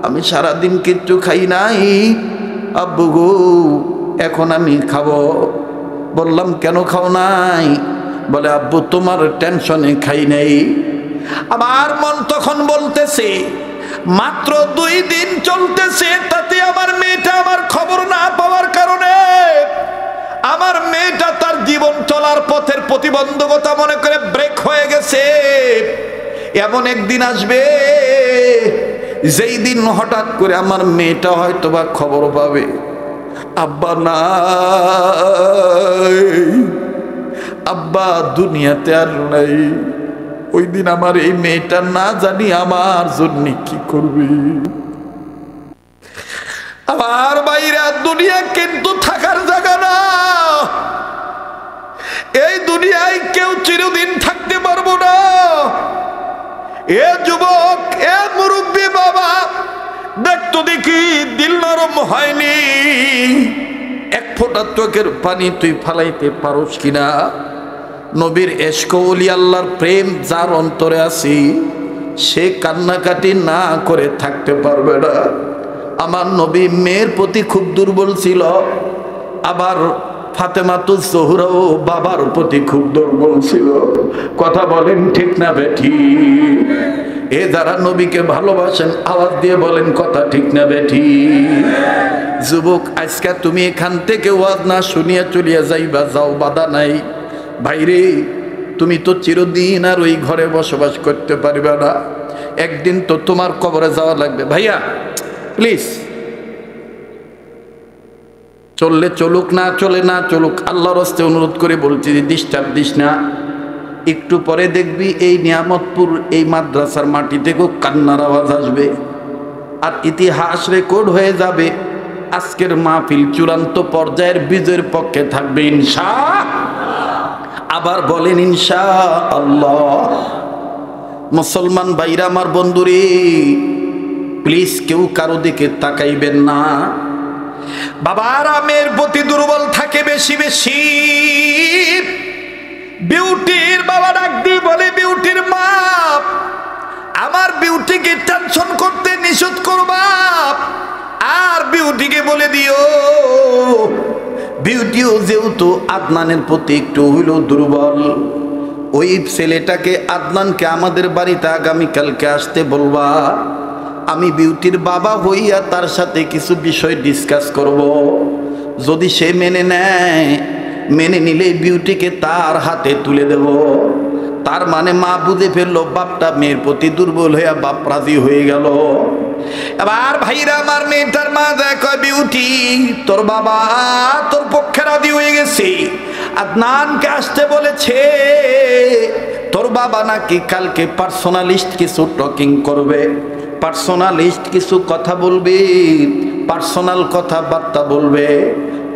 আমি সারাদিন কিচ্ছু খাই নাই, আব্বু গো এখন আমি খাবো। বললাম কেন খাও নাই? বলে, আব্বু তোমার টেনশনে খাই নাই। আমার মন তখন বলতেছে, মাত্র 2 দিন চলতেছে, তাতে আমার মেয়েটা আমার খবর না পাওয়ার কারণে আমার মেয়েটা তার জীবন চলার পথের প্রতিবন্ধকতা মনে করে ব্রেক হয়ে গেছে। এমন একদিন আসবে যেই দিন হঠাৎ করে আমার মেয়েটা হয়তো বা খবর পাবে, আব্বা নাই, আব্বা দুনিয়াতে আর নাই। ওই দিন আমার এই মেয়েটা না জানি আমার জন্য কি করবে। আমার বাইরা, দুনিয়া কিন্তু থাকার জায়গা না। এই দুনিয়ায় কেউ চিরদিন থাকতে পারবো না। এ যুবক, এ মুরব্বী বাবা, দেখতো দেখি দিল নরম হয়নি? এক ফোঁটা চোখের পানি তুই ফালাইতে পারোস কিনা? নবীর এশক, ওলি আল্লাহর প্রেম যার অন্তরে আছি, সে কান্নাকাটি না করে থাকতে পারবে না। আমার নবী মেয়ের প্রতি খুব দুর্বল ছিল, আবার ফাতেমাতুজ জোহরাও বাবার প্রতি খুব দুর্বল ছিল। কথা বলেন ঠিক না বেঠি? এ যারা নবীকে ভালোবাসেন আওয়াজ দিয়ে বলেন কথা ঠিক না বেঠি? যুবক, আজকে তুমি এখান থেকে ওয়াজ না শুনিয়া চলিয়া যাইবা, যাও, বাধা নাই। ভাইরে, তুমি তো চিরদিন আর ওই ঘরে বসবাস করতে পারবে না। একদিন তো তোমার কবরে যাওয়া লাগবে। ভাইয়া প্লিজ, চললে চলুক, না চলে না চলুক, আল্লাহর হস্তে অনুরোধ করে বলছি যে ডিস্টার্ব দিস না। একটু পরে দেখবি এই নিয়ামতপুর এই মাদ্রাসার মাটি থেকেও কান্নার আওয়াজ আসবে, আর ইতিহাস রেকর্ড হয়ে যাবে। আজকের মাহফিল চূড়ান্ত পর্যায়ের বিজয়ের পক্ষে থাকবে ইনশাআল্লাহ। আবার বলেন ইনশাআল্লাহ। মুসলমান ভাইরা আমার, বন্ধুরে, প্লিজ কেউ কারো দিকে তাকাইবেন না। বাবারা মেয়ের প্রতি দুর্বল থাকে বেশি বেশি। বিউটির বাবা ডাক দিয়ে বলে, বিউটির মা, আমার বিউটিকে টেনশন করতে নিষেধ করবা, আর বিউটিকে বলে দিও বিউটিও যেহেতু আদনানের প্রতি একটু হইলেও দুর্বল, ওই ছেলেটাকে আদনানকে আমাদের বাড়িতে আগামীকালকে আসতে বলবা। আমি বিউটির বাবা হইয়া তার সাথে কিছু বিষয় ডিসকাস করব। যদি সে মেনে নেয়, মেনে নিলে বিউটিকে তার হাতে তুলে দেব। তার মানে মা বুঝে ফেললো বাপটা মেয়ের প্রতি দুর্বল হইয়া বাপ রাজি হয়ে গেল। এবার ভাইরা আমার, মেয়েটার মা দেখো, বিউটি তোর বাবা তোর পক্ষে রাজি হয়ে গেছে, আদনানকে আসতে বলেছে। তোর বাবা নাকি কালকে পার্সোনালিস্ট কিছু টকিং করবে, পার্সোনালিস্ট কিছু কথা বলবে, পার্সোনাল কথাবার্তা বলবে।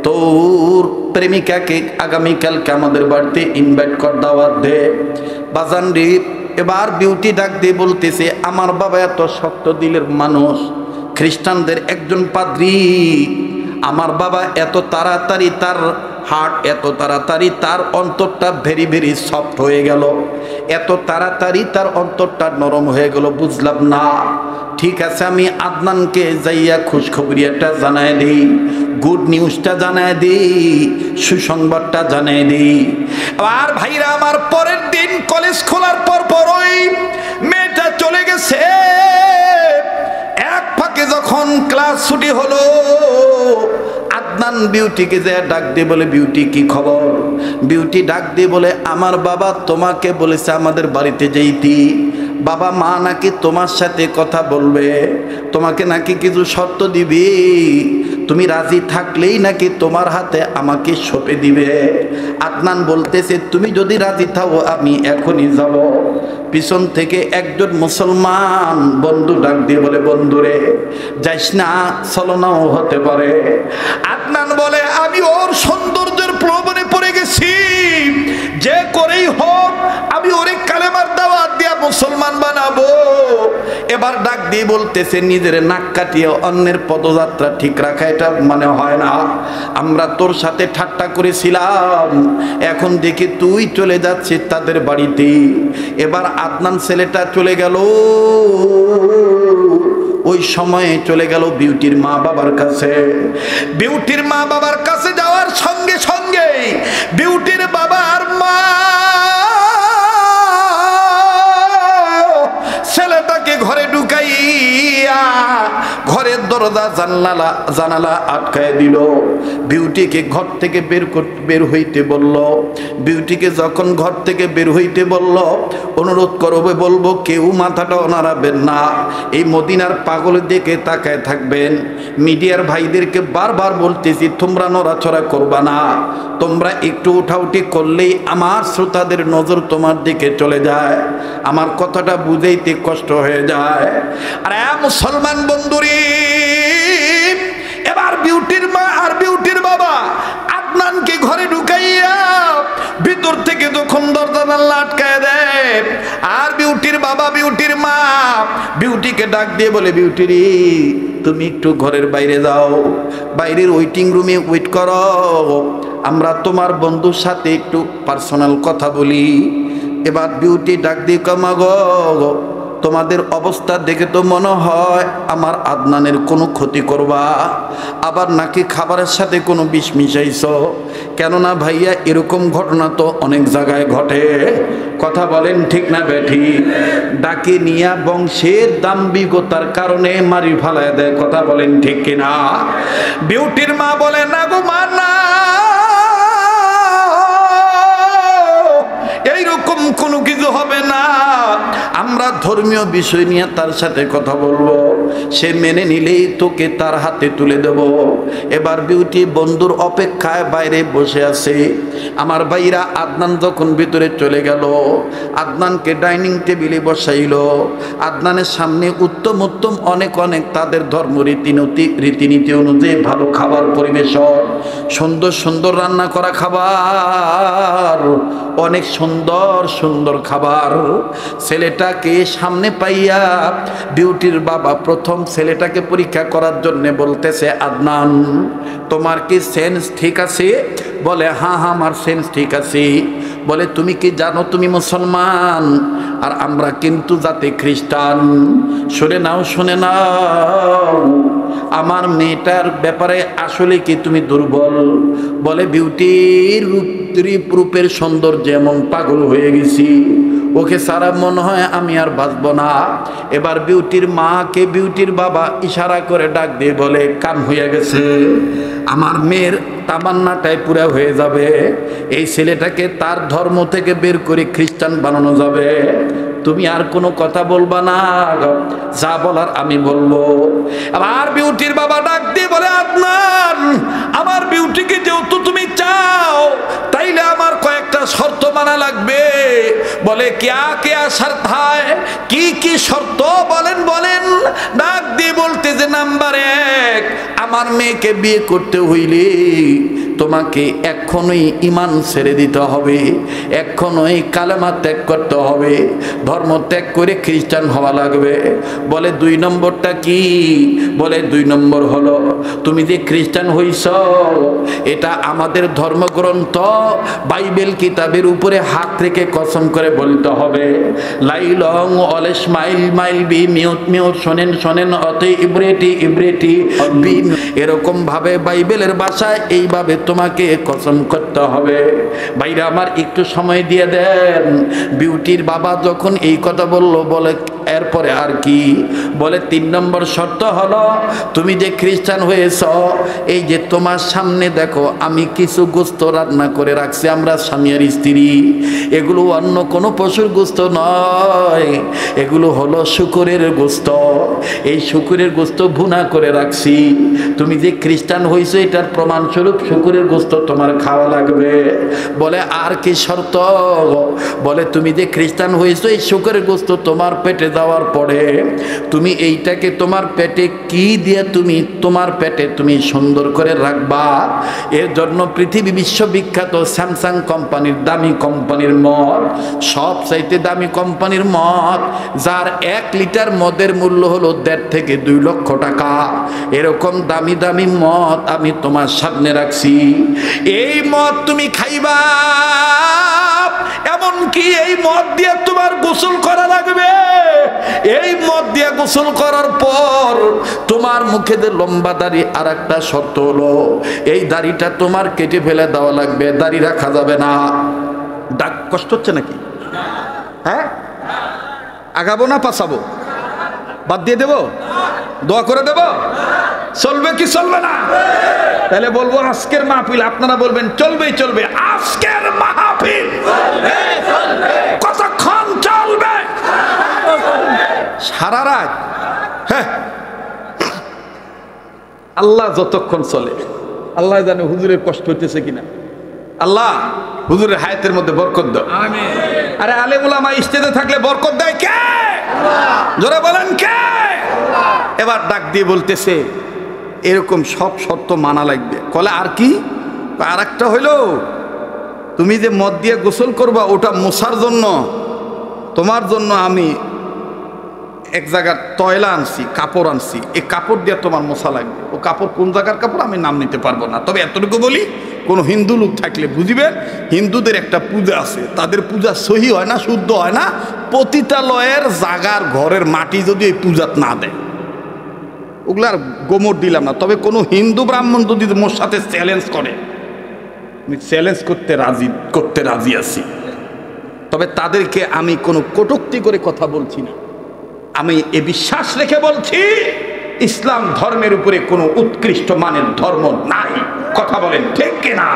তোর প্রেমিকাকে আগামীকালকে আমাদের বাড়িতে ইনভাইট কর, দাওয়াত দে। বাজান রে, এবার বিউটি ডাক দিয়ে বলতেছে, আমার বাবা এত শক্ত দিলের মানুষ, খ্রিস্টানদের একজন পাদ্রী। আমার বাবা এত তাড়াতাড়ি তার হার্ট, এত তাড়াতাড়ি তার অন্তরটা ভেরি ভেরি সফট হয়ে গেল, এত তাড়াতাড়ি তার অন্তরটা নরম হয়ে গেল, বুঝলাম না। ঠিক আছে, আমি আদনানকে যাইয়া খুশখবরিয়াটা জানাই দিই, গুড নিউজটা জানাই দিই, সুসংবাদটা জানাই দিই। আর ভাইরা আমার, পরের দিন কলেজ খোলার পরই মেয়েটা চলে গেছে। এক ফাঁকে যখন ক্লাস ছুটি হলো, আদনান বিউটিকে যে ডাক দিয়ে বলে, বিউটি কি খবর? বিউটি ডাক দিয়ে বলে, আমার বাবা তোমাকে বলেছে আমাদের বাড়িতে যেইতি, বাবা মা নাকি তোমার সাথে কথা বলবে, তোমাকে নাকি কিছু শর্ত দিবি, তুমি রাজি থাকলেই নাকি তোমার হাতে আমাকে সঁপে দিবে। আদনান বলতেছে, তুমি যদি রাজি থাও আমি এখনই যাব। পিছন থেকে একজন মুসলমান বন্ধু ডাক দিয়ে বলে, বন্ধুরে যাইস না, ছলনাও হতে পারে। আদনান বলে, আমি ওর সৌন্দর্যের প্রলোভনে পড়ে গেছি, যে করেই হোক আমি ওরে কালেমার দাওয়াত দিয়া মুসলমান বানাবো। এবার ডাক দিয়ে বলতেছে, নিজের নাক কাটিয়ে অন্যের পদযাত্রা ঠিক রাখা এটা মানে হয় না। আমরা তোর সাথে ঠাট্টা করেছিলাম, এখন দেখি তুই চলে যাচ্ছিস তাদের বাড়িতে। এবার আদনান ছেলেটা চলে গেল, ওই সময়ে চলে গেল বিউটির মা বাবার কাছে। বিউটির মা বাবার কাছে যাওয়ার সঙ্গে সঙ্গে বিউটির বাবার মা ছেলেটাকে ঘরে ঢুকাইয়া ঘরের দরজা জানালা আটকায় দিল। বিউটিকে ঘর থেকে বের হইতে বলল। বিউটিকে যখন ঘর থেকে বের হইতে বলল, অনুরোধ করবে বলবো কেউ মাথাটা নাড়াবেন না, এই মদিনার পাগলের দিকে তাকায় থাকবেন। মিডিয়ার ভাইদেরকে বারবার বলতেছি তোমরা নড়াচড়া করবা না, তোমরা একটু উঠাউঠি করলেই আমার শ্রোতাদের নজর তোমার দিকে চলে যায়, আমার কথাটা বুঝাইতে কষ্ট হয়ে যায়। আর মুসলমান বন্ধুরি, এবার বিউটির মা আর বিউটির বাবা আদনানকে ঘরে ঢুকাইয়া ভিতর থেকে যখন দরজা জানলা আটকায় দেয়, আর বিউটির বাবা বিউটির মা বিউটিকে ডাক দিয়ে বলে, বিউটি রে তুমি একটু ঘরের বাইরে যাও, বাইরের ওয়েটিং রুমে ওয়েট করো, আমরা তোমার বন্ধুর সাথে একটু পার্সোনাল কথা বলি। এবার বিউটি ডাক দিয়ে কমা গো, তোমাদের অবস্থা দেখে তো মনে হয় আমার আদনানের কোনো ক্ষতি করবা, আবার নাকি খাবারের সাথে কোনো বিষ মিশাইছ। কেননা ভাইয়া এরকম ঘটনা তো অনেক জায়গায় ঘটে, কথা বলেন ঠিক না বেঠি? ডাকে নিয়া বংশের দাম্ভিকতার কারণে মারি ফালায় দেয়, কথা বলেন ঠিক কিনা? বিউটির মা বলে, না গো মা না, এইরকম কোনো কিছু হবে না, আমরা ধর্মীয় বিষয় নিয়ে তার সাথে কথা বলবো, সে মেনে নিলেই তোকে তার হাতে তুলে দেব। এবার বিউটি বন্ধুর অপেক্ষায় বাইরে বসে আছে। আমার ভাইরা আদনান যখন ভিতরে চলে গেল, আদনানকে ডাইনিং টেবিলে বসাইল। আদনানের সামনে উত্তম উত্তম অনেক তাদের ধর্ম রীতিনীতি অনুযায়ী ভালো খাবার পরিবেশন, সুন্দর সুন্দর রান্না করা খাবার, অনেক সুন্দর সুন্দর খাবার। ছেলেটাকে সামনে পাইয়া বিউটির বাবা প্রথম ছেলেটাকে পরীক্ষা করার জন্য বলতেছে, আদনান তোমার কি সেন্স ঠিক আছে? বলে, হ্যাঁ আমার সেন্স ঠিক আছে। বলে, তুমি কি জানো তুমি মুসলমান আর আমরা কিন্তু জাতি খ্রিস্টান? শুনে নাও শুনে নাও, আমার মেয়েটার ব্যাপারে আসলে কি তুমি দুর্বল? বলে, বিউটির রূপের সৌন্দর্য এমন পাগল হয়ে গেছি, ওকে সারা মনে হয় আমি আর বাঁচব না। এবার বিউটির মাকে বিউটির বাবা ইশারা করে ডাক দিয়ে বলে, কাম হয়ে গেছে, আমার মেয়ের তামান্নাটাই পুরা হয়ে যাবে, এই ছেলেটাকে তার ধর্ম থেকে বের করে খ্রিস্টান বানানো যাবে, তুমি আর কোনো কথা বলবা না, যা বলার আমি বলবো। আবার বিউটির বাবা ডাক দিয়ে বলে, আদনান আমার বিউটিকে যেহেতু তুমি চাও, তাইলে আমার কয়েকটা শর্ত মানা লাগবে। বলে, কেয়া কেয়া শর্ত হয়, কি কি শর্ত বলেন বলেন। ডাক দিয়ে বলতে যে, নাম্বার 1, আমার মেয়েকে বিয়ে করতে হইলে তোমাকে এখনই ঈমান ছেড়ে দিতে হবে, এখনই কালেমা ত্যাগ করতে হবে, ধর্ম ত্যাগ করে খ্রিস্টান হওয়া লাগবে। বলে, 2 নম্বরটা কি? বলে, 2 নম্বর হলো তুমি যে খ্রিস্টান হইছ, এটা আমাদের ধর্মগ্রন্থ বাইবেল কিতাবের উপরে হাত রেখে কসম করে বলতে হবে, লাইলং অলেস মাইল মাইল বি মিউট মিউট, শোনেন শোনেন অতে ইব্রেটি ইব্রেটি বি, এরকম ভাবে বাইবেলের ভাষায় এইভাবে তোমাকে কসম করতে হবে। ভাইরা আমার একটু সময় দিয়ে দেন। বিউটির বাবা যখন এই কথা বলল, বলে এরপরে আর কি? বলে, 3 নম্বর শর্ত হলো তুমি যে খ্রিস্টান হয়েছ, এই যে তোমার সামনে দেখো আমি কিছু গোস্ত রান্না করে রাখছি, আমরা স্বামী আর স্ত্রী, এগুলো অন্য কোনো পশুর গোস্ত নয়, এগুলো হলো শূকরের গোস্ত, এই শূকরের গোস্ত ভুনা করে রাখছি, তুমি যে খ্রিস্টান হয়েছো এটার প্রমাণস্বরূপ শূকরের গোস্ত তোমার খাওয়া লাগবে। বলে, আর কি শর্ত? বলে, তুমি যে খ্রিস্টান হয়েছো এই শূকরের গোস্ত তোমার পেটে যাওয়ার পরে তুমি এইটাকে তোমার পেটে কি দিয়ে তুমি তোমার পেটে তুমি সুন্দর করে রাখবা, এর জন্য পৃথিবী বিশ্ববিখ্যাত স্যামসাং কোম্পানির দামি কোম্পানির মদ, সব চাইতে দামি কোম্পানির মদ, যার 1 লিটার মদের মূল্য হলো 1.5 থেকে 2 লক্ষ টাকা, এরকম দামি দামি মদ আমি তোমার সামনে রাখছি, এই মদ তুমি খাইবা, এমনকি এই মদ দিয়ে তোমার গোসল করা লাগবে, এই মদ দিয়ে গোসল করার পর তোমার মুখে যে লম্বা দাড়ি, আর একটা শর্ত হলো এই দাড়িটা তোমার কেটে ফেলে দেওয়া লাগবে, দাড়ি রাখা যাবে না। ডাক কষ্ট হচ্ছে নাকি? হ্যাঁ, আগাবো না পাছাবো? বাদ দিয়ে দেবো? দোয়া করে দেবো? চলবে কি চলবে না? তাহলে বলবো আজকের মাহফিল, আপনারা বলবেন চলবেই চলবে। আজকের মাহফিল কতক্ষণ চলবে? সারা রাত। হ্যাঁ, আল্লাহ যতক্ষণ চলে। আল্লাহ জানে হুজুরের কষ্ট হইতেছে কিনা। আল্লাহ হুজুরের হায়াতের মধ্যে বরকত দাও। আমিন। আরে আলেম উলামা স্টেজে থাকলে বরকত দেয় কে? আল্লাহ। জোরে বলেন কে? আল্লাহ। এবার ডাক দিয়ে বলতেছে এরকম সব শর্ত মানা লাগবে। কলে আর কি? আর একটা হইল, তুমি যে মদ দিয়ে গোসল করবা ওটা মোছার জন্য তোমার জন্য আমি এক জায়গার তয়লা আনছি, কাপড় আনছি, এই কাপড় দিয়ে তোমার মোছা লাগবে। ও কাপড় কোন জায়গার কাপড় আমি নাম নিতে পারবো না, তবে এতটুকু বলি, কোনো হিন্দু লোক থাকলে বুঝিবেন, হিন্দুদের একটা পূজা আছে, তাদের পূজা সহি হয় না, শুদ্ধ হয় না, পতিতালয়ের জাগার ঘরের মাটি যদি এই পূজাত না দেয়। ওগুলো আর গোমর দিলাম না, তবে কোনো হিন্দু ব্রাহ্মণ যদি মোর সাথে চ্যালেঞ্জ করে, আমি চ্যালেঞ্জ করতে রাজি আছি, তবে তাদেরকে আমি কোনো কটূক্তি করে কথা বলছি না। আমি এ বিশ্বাস রেখে বলছি, ইসলাম ধর্মের উপরে কোনো উৎকৃষ্ট মানের ধর্ম নাই। কথা বলেন ঠিক কিনা?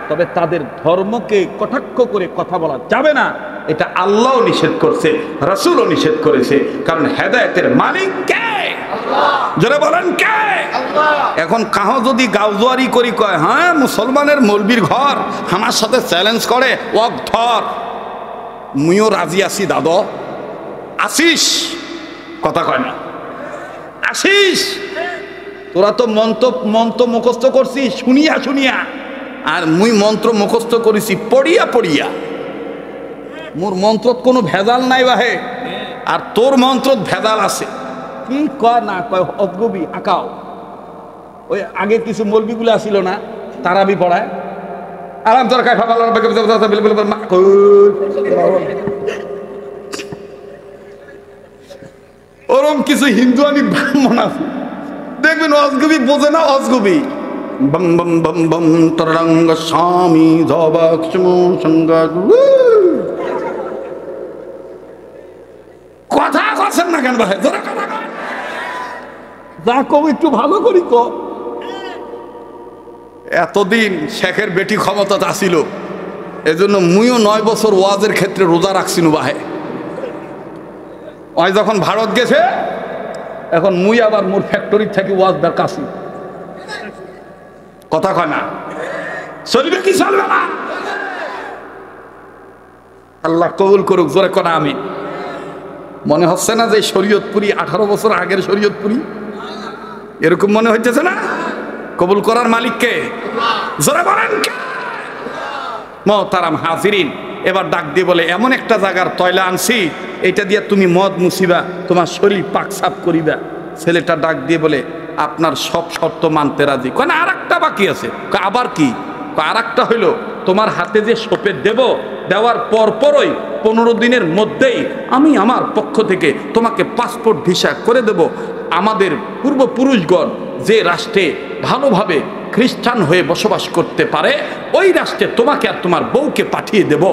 তবে তাদের ধর্মকে কটাক্ষ করে কথা বলা যাবে না, এটা আল্লাহও নিষেধ করছে, রাসূলও নিষেধ করেছে। কারণ হেদায়েতের মালিক কে? আল্লাহ। যারা বলেন কে? আল্লাহ। এখন কাহো যদি গাউজুয়ারি করি কয় হ্যাঁ মুসলমানের মৌলবীর ঘর, আমার সাথে চ্যালেঞ্জ করে, ওয়াক ধর, মুইও রাজি আছি। দাদা আসিস? কথা কয় না, আসিস? তোরা তো মন্ত্র মুখস্থ করছিস শুনিয়া শুনিয়া, আর মুই মন্ত্র মুখস্থ করেছি পড়িয়া পড়িয়া। মোর মন্ত্রত কোনো ভেজাল নাই বাহে, আর তোর মন্ত্রত ভেজাল আছে। কি কয় না কয় অজ্ঞবি আঁকাও। ওই আগে কিছু মৌলবিগুলো আসিল না, তারাবি পড়ায়, আরাম তোর কায় ফাঁকা ওরম কিছু হিন্দু আমি ব্রাহ্মণ আছে, দেখবেন অজগবি বোঝে না, অজগবি বম বম বম বম তরঙ্গ স্বামী কথা করছেন না কেন ভাই? যা কব একটু ভালো করি ক। এতদিন শেখের বেটি ক্ষমতা আসিল, এজন্য মুইও 9 বছর ওয়াজের ক্ষেত্রে রোজা রাখছিনু বাহে। ওই যখন ভারত গেছে, এখন মুই আবার মোর ফ্যাক্টরির থেকে ওয়াজ দেখাছি। কথা কয় না? চলবে কি চলবে না? আল্লাহ কবুল করুক, জোরে কনা আমি। মনে হচ্ছে না যে শরীয়তপুরি 18 বছর আগের শরীয়তপুরি? এরকম মনে হইতেছে না? কবুল করার মালিক কে? জোরে বলেন কে? মুহতারাম হাজিরিন, এবার ডাক দিয়ে বলে এমন একটা জায়গার তয়লা আনছি, এটা দিয়ে তুমি মদ মুছিবা, তোমার শরীর পাক সাফ করিবা। ছেলেটা ডাক দিয়ে বলে আপনার সব শর্ত মানতে রাজি। কেন আর একটা বাকি আছে? আবার কি? আর একটা হইল, তোমার হাতে যে সোপে দেব, দেওয়ার পরপরই 15 দিনের মধ্যেই আমি আমার পক্ষ থেকে তোমাকে পাসপোর্ট ভিসা করে দেব। আমাদের পূর্বপুরুষগণ যে রাষ্ট্রে ভালোভাবে খ্রিস্টান হয়ে বসবাস করতে পারে, ওই রাষ্ট্রে তোমাকে আর তোমার বউকে পাঠিয়ে দেব।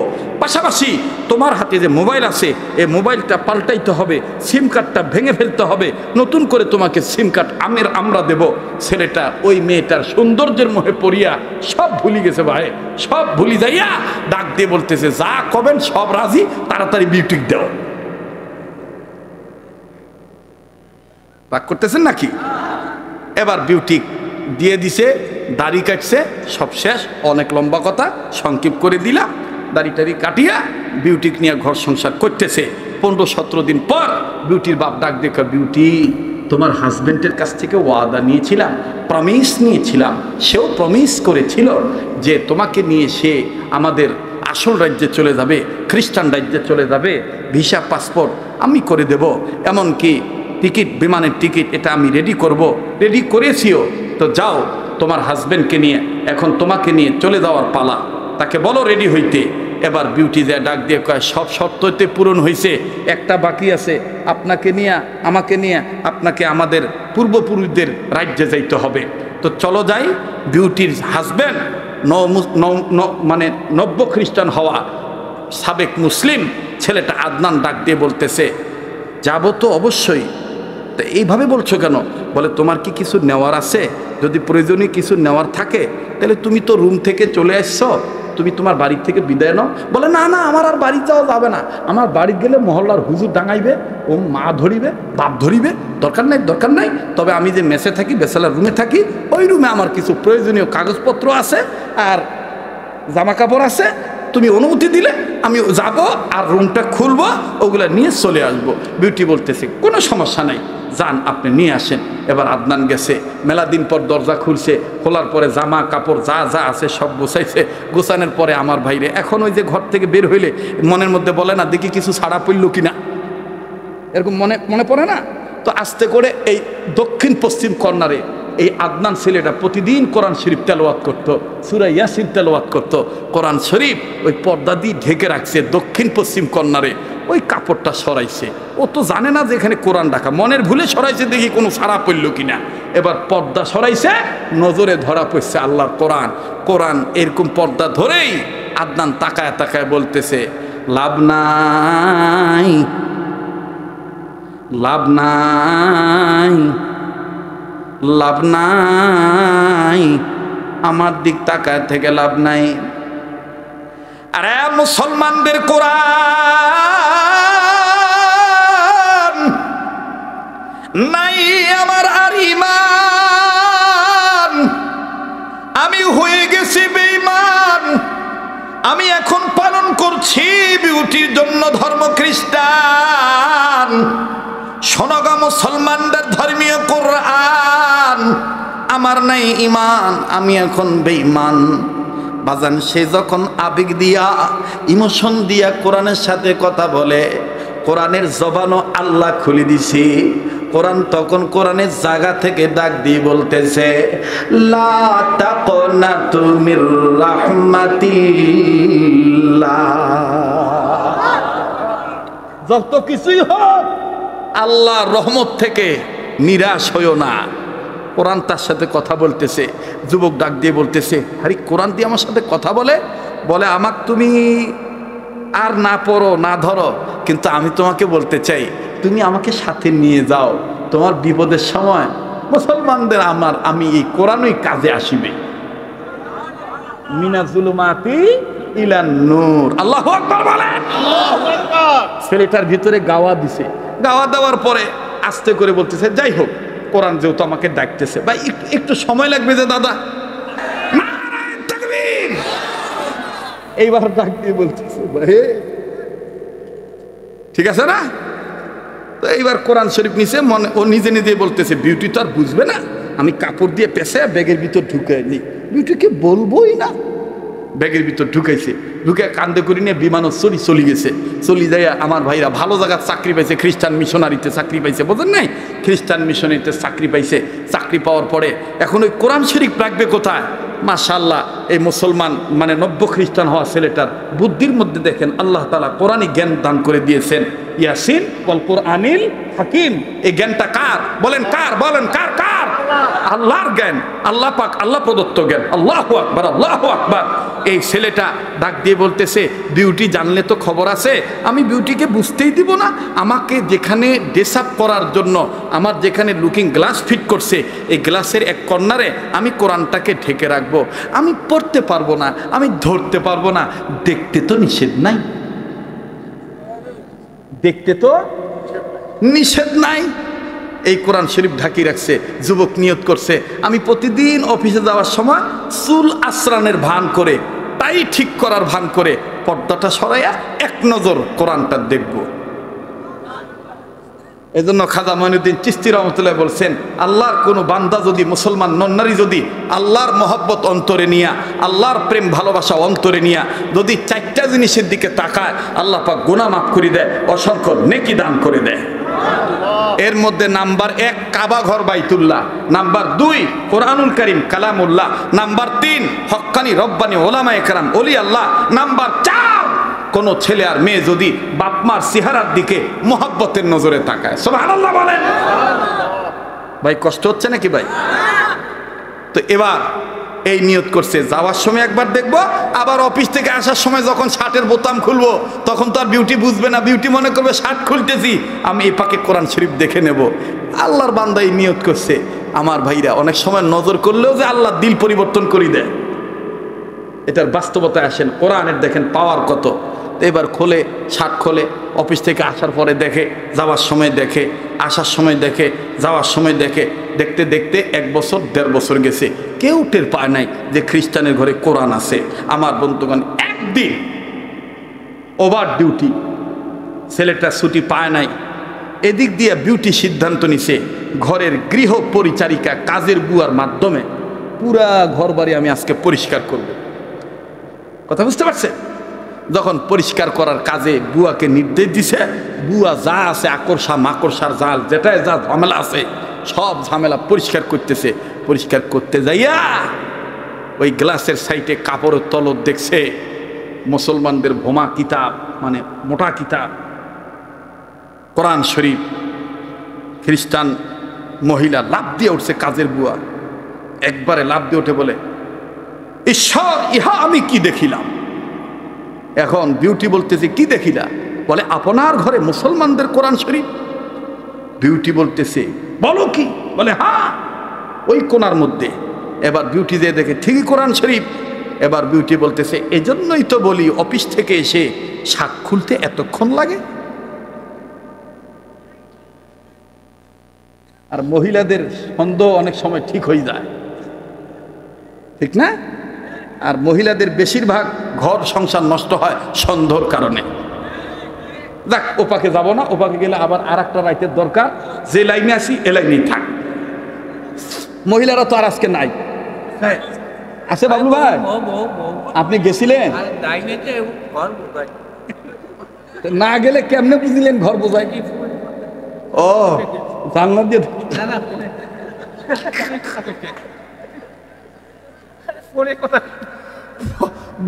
পাশাপাশি তোমার হাতে যে মোবাইল আছে, এই মোবাইলটা পাল্টাইতে হবে, সিম কার্ডটা ভেঙে ফেলতে হবে, নতুন করে তোমাকে সিম কার্ড আমরা দেব। ছেলেটা ওই মেয়েটার সৌন্দর্যের মোহে পড়িয়া সব ভুলি গেছে ভাই, সব ভুলি যাইয়া ডাক দিয়ে বলতেছে যা কবেন সব রাজি, তাড়াতাড়ি বিউটিক দেও। রাগ করতেছেন নাকি? এবার বিউটিক দিয়ে দিছে, দাড়ি কাটছে, সব শেষ। অনেক লম্বা কথা, সংক্ষেপ করে দিলাম। দাড়ি টাড়ি কাটিয়া বিউটিক নিয়ে ঘর সংসার করতেছে। 15-17 দিন পর বিউটির বাপ ডাক দেখে, বিউটি তোমার হাজবেন্ডের কাছ থেকে ওয়াদা নিয়েছিলাম, প্রমিস নিয়েছিলাম, সেও প্রমিস করেছিল যে তোমাকে নিয়ে সে আমাদের আসল রাজ্যে চলে যাবে, খ্রিস্টান রাজ্যে চলে যাবে, ভিসা পাসপোর্ট আমি করে দেব, এমনকি টিকিট, বিমানের টিকিট এটা আমি রেডি করব, রেডি করেছিও। তো যাও তোমার হাজবেন্ডকে নিয়ে, এখন তোমাকে নিয়ে চলে যাওয়ার পালা, তাকে বলো রেডি হইতে। এবার বিউটি যায় ডাক দিয়ে কয় সব শর্ততে পূরণ হয়েছে, একটা বাকি আছে, আপনাকে নিয়ে আমাকে নিয়ে আপনাকে আমাদের পূর্বপুরুষদের রাজ্যে যাইতে হবে। তো চলো যাই। বিউটির হাজবেন্ড মানে নব্য খ্রিস্টান হওয়া সাবেক মুসলিম ছেলেটা আদনান ডাক দিয়ে বলতেছে যাব তো অবশ্যই, তো এইভাবে বলছো কেন? বলে তোমার কি কিছু নেওয়ার আছে? যদি প্রয়োজনীয় কিছু নেওয়ার থাকে তাহলে তুমি তো রুম থেকে চলে আসছো, তুমি তোমার বাড়ি থেকে বিদায় নাও। বলে না না, আমার আর বাড়ি যাওয়া যাবে না, আমার বাড়ি গেলে মহল্লার হুজুর ডাঙাইবে, ও মা ধরিবে, বাপ ধরিবে, দরকার নাই দরকার নাই। তবে আমি যে মেসে থাকি, বেসালার রুমে থাকি, ওই রুমে আমার কিছু প্রয়োজনীয় কাগজপত্র আছে আর জামা কাপড় আছে, তুমি অনুমতি দিলে আমি যাব আর রুমটা খুলবো, ওগুলো নিয়ে চলে আসবো। বিউটি বলতেছে কোনো সমস্যা নাই, যান আপনি নিয়ে আসেন। এবার আদনান গেছে, মেলা দিন পর দরজা খুলছে, খোলার পরে জামা কাপড় যা যা আছে সব গোছাইছে। গোছানোর পরে আমার ভাইরে এখন ওই যে ঘর থেকে বের হইলে মনের মধ্যে বলে না দেখি কিছু ছাড়া পড়ল কিনা, এরকম মনে পড়ে না? তো আস্তে করে এই দক্ষিণ পশ্চিম কর্নারে এই আদনান ছেলেটা প্রতিদিন কোরআন শরীফ তেলাওয়াত করতো, সূরা ইয়াসিন তেলাওয়াত করতো। কোরআন শরীফ ওই পর্দা দিয়ে ঢেকে রাখছে দক্ষিণ পশ্চিম কর্নারে, ওই কাপড়টা সরাইছে। ও তো জানে না যে এখানে কোরআন রাখা, মনের ভুলে সরাইছে দেখি কোনো সারা পড়ল কিনা। এবার পর্দা সরাইছে, নজরে ধরা পড়ছে আল্লাহর কোরআন। কোরআন এরকম পর্দা ধরেই আদনান তাকায় তাকায় বলতেছে লাভ নাই, লাভ নাই, লাভ নাই, আমার দিক তাকায় থেকে লাভ নাই। আরে মুসলমানদের কোরআন নাই আমার আর ঈমান, আমি হয়ে গেছি বেঈমান। আমি এখন পালন করছি বিউটির জন্য ধর্ম খ্রিস্টান। শোনগা মুসলমানদের ধর্মীয় কোরআন, আমার নাই ঈমান, আমি এখন বেঈমান। বাজান সে যখন আবেগ দিয়া ইমোশন দিয়া কোরআনের সাথে কথা বলে, কোরআনের জবানও আল্লাহ খুলে দিছি। কোরআন তখন কোরআনের জায়গা থেকে ডাক দিয়ে বলতেছে লা তাকনাতু মির রাহমাতিল্লাহ। যত কিছুই হোক আল্লাহর রহমত থেকে নিরাশ হইও না। কোরআন তার সাথে কথা বলতেছে। যুবক ডাক দিয়ে বলতেছে আরে কোরআন দিয়ে আমার সাথে কথা বলে, বলে আমাকে তুমি আর না পড়ো না ধরো, কিন্তু আমি তোমাকে বলতে চাই তুমি আমাকে সাথে নিয়ে যাও, তোমার বিপদের সময় মুসলমানদের আমি এই কোরআনই কাজে আসিবে। মিনাজ জুলুমাতি ইলান নূর। আল্লাহু আকবার বলেন। আল্লাহু আকবার। ছেলেটার ভিতরে গাওয়া দিছে, গাওয়া দেওয়ার পরে আস্তে করে বলতেছে যাই হোক কোরআন যেহেতু আমাকে ডাকতেছে, ভাই একটু সময় লাগবে যে দাদা। নারায়ে তাকবীর। এইবার ডাক দিয়ে বলতেছে ভাই ঠিক আছে না? তো এইবার কোরআন শরীফ নিছে, মনে ও নিজে নিজে বলতেছে বিউটি তো আর বুঝবে না, আমি কাপড় দিয়ে পেঁচে ব্যাগের ভিতর ঢুকাই নি, বিউটিকে বলবোই না। ব্যাগের ভিতর ঢুকাইছে, ঢুকে কান্দে করে নিয়ে বিমানও চলে গেছে। চলে যায় আমার ভাইরা ভালো জায়গায় চাকরি পাইছে, খ্রিস্টান মিশনারিতে চাকরি পাইছে, বোঝেন নাই? খ্রিস্টান মিশনারিতে চাকরি পাইছে। চাকরি পাওয়ার পরে এখন ওই কোরআন শরীফ রাখবে কোথায়? মাশাআল্লাহ এই মুসলমান মানে নব্য খ্রিস্টান হওয়া ছেলেটার বুদ্ধির মধ্যে দেখেন আল্লাহ তাআলা কোরআনই জ্ঞান দান করে দিয়েছেন। ইয়াসিন ওয়াল কুরআনিল হাকিম। এই জ্ঞানটা কার? বলেন কার? বলেন কার? কার? আল্লাহর জ্ঞান, আল্লাহ পাক, আল্লাহ প্রদত্ত জ্ঞান। আল্লাহু আকবার, আল্লাহু আকবার। এই ছেলেটা ডাক দিয়ে বলতেছে বিউটি জানলে তো খবর আছে, আমি বিউটিকে বুঝতেই দিব না। আমাকে যেখানে ড্রেস আপ করার জন্য আমার যেখানে লুকিং গ্লাস ফিট করছে, এই গ্লাসের এক কর্নারে আমি কোরআনটাকে ঢেকে রাখবো। আমি পড়তে পারবো না, আমি ধরতে পারবো না। দেখতে তো নিষেধ নাই, দেখতে তো নিষেধ নাই। এই কোরআন শরীফ ঢাকি রাখছে। যুবক নিয়ত করছে আমি প্রতিদিন অফিসে যাওয়ার সময় চুল আশ্রানের ভান করে, তাই ঠিক করার ভান করে পর্দাটা সরাইয়া এক নজর কোরআনটা দেখব। এজন্য খাজা মঈনুদ্দিন চিশতি রহমতুল্লাহ বলছেন আল্লাহর কোনো বান্দা যদি, মুসলমান নন্নারী যদি আল্লাহর মহব্বত অন্তরে নিয়া, আল্লাহর প্রেম ভালোবাসা অন্তরে নিয়া যদি চারটা জিনিসের দিকে তাকায়, আল্লাহ পাক গুনাহ মাফ করে দেয়, অসংখ্য নেকি দান করে দেয়। এর মধ্যে নাম্বার 1 কাবা ঘর বাইতুল্লাহ, নাম্বার 2 কোরআনুল কারীম কালামুল্লাহ, নাম্বার 3 হক্কানি রব্বানি ওলামায়ে কেরাম ওলি আল্লাহ, নাম্বার 4 কোন ছেলে আর মেয়ে যদি বাপমার চেহারার দিকে মোহাব্বতের নজরে তাকায়। সুবহানাল্লাহ বলেন। ভাই কষ্ট হচ্ছে নাকি ভাই? তো এবার এই নিয়ত করছে যাওয়ার সময় একবার দেখব, আবার অফিস থেকে আসার সময় যখন শার্টের বোতাম খুলবো তখন তো আর বিউটি বুঝবে না, বিউটি মনে করবে শার্ট খুলতেছি, আমি এই পাকে কোরআন শরীফ দেখে নেব। আল্লাহর বান্দা এই নিয়ত করছে। আমার ভাইরা, অনেক সময় নজর করলেও যে আল্লাহ দিল পরিবর্তন করে দেয়, এটার বাস্তবতায় আসেন। কোরআনের দেখেন পাওয়ার কত। এবার খোলে, শার্ট খোলে, অফিস থেকে আসার পরে দেখে, যাওয়ার সময় দেখে, আসার সময় দেখে, যাওয়ার সময় দেখে, দেখতে দেখতে 1 বছর 1.5 বছর গেছে, কেউ টের পায় নাই যে খ্রিস্টানের ঘরে কোরআন আছে। আমার বন্ধুগণ, একদিন ওভার ডিউটি, ছেলেটা ছুটি পায় নাই, এদিক দিয়ে বিউটি সিদ্ধান্ত নিছে ঘরের গৃহ পরিচারিকা কাজের বুয়ার মাধ্যমে পুরা ঘর বাড়ি আমি আজকে পরিষ্কার করব। কথা বুঝতে পারছে? যখন পরিষ্কার করার কাজে বুয়াকে নির্দেশ দিছে, বুয়া যা আছে আকর্ষা মাকড়সার জাল, যেটাই যা ঝামেলা আছে সব ঝামেলা পরিষ্কার করতেছে। পরিষ্কার করতে যাইয়া ওই গ্লাসের সাইডে কাপড়ের তলব দেখছে মুসলমানদের ভোমা কিতাব, মানে মোটা কিতাব কোরআন শরীফ। খ্রিস্টান মহিলা লাফ দিয়ে উঠছে, কাজের বুয়া একবারে লাফ দিয়ে উঠে বলে, ঈশ্বর, ইহা আমি কি দেখিলাম। এখন বিউটি বলতেছে, কি দেখিলা? বলে, আপনার ঘরে মুসলমানদের কোরআন শরীফ। বিউটি বলতেছে, বলো কি? বলে, হ্যাঁ, ওই কোণার মধ্যে। এবার বিউটি দিয়ে দেখে ঠিকই কোরআন শরীফ। এবার বিউটি বলতেছে, এজন্যই তো বলি অফিস থেকে এসে শাক খুলতে এতক্ষণ লাগে। আর মহিলাদের সন্দেহ অনেক সময় ঠিক হয়ে যায়, ঠিক না? আর মহিলাদের বেশিরভাগ ঘর সংসার নষ্ট হয় সন্দেহর কারণে। দেখ, ওপাকে যাব না, ওপাকে গেলে আবার আর একটা রাইতের দরকার, যে লাইনে আসি এ লাইনেই থাক। মহিলারা তো আর আজকে নাই, আছে বাবলু ভাই? আপনি গেছিলেন? না গেলে কেমনে বুঝিলেন ঘর বোঝায়? ও, জানলা দিয়ে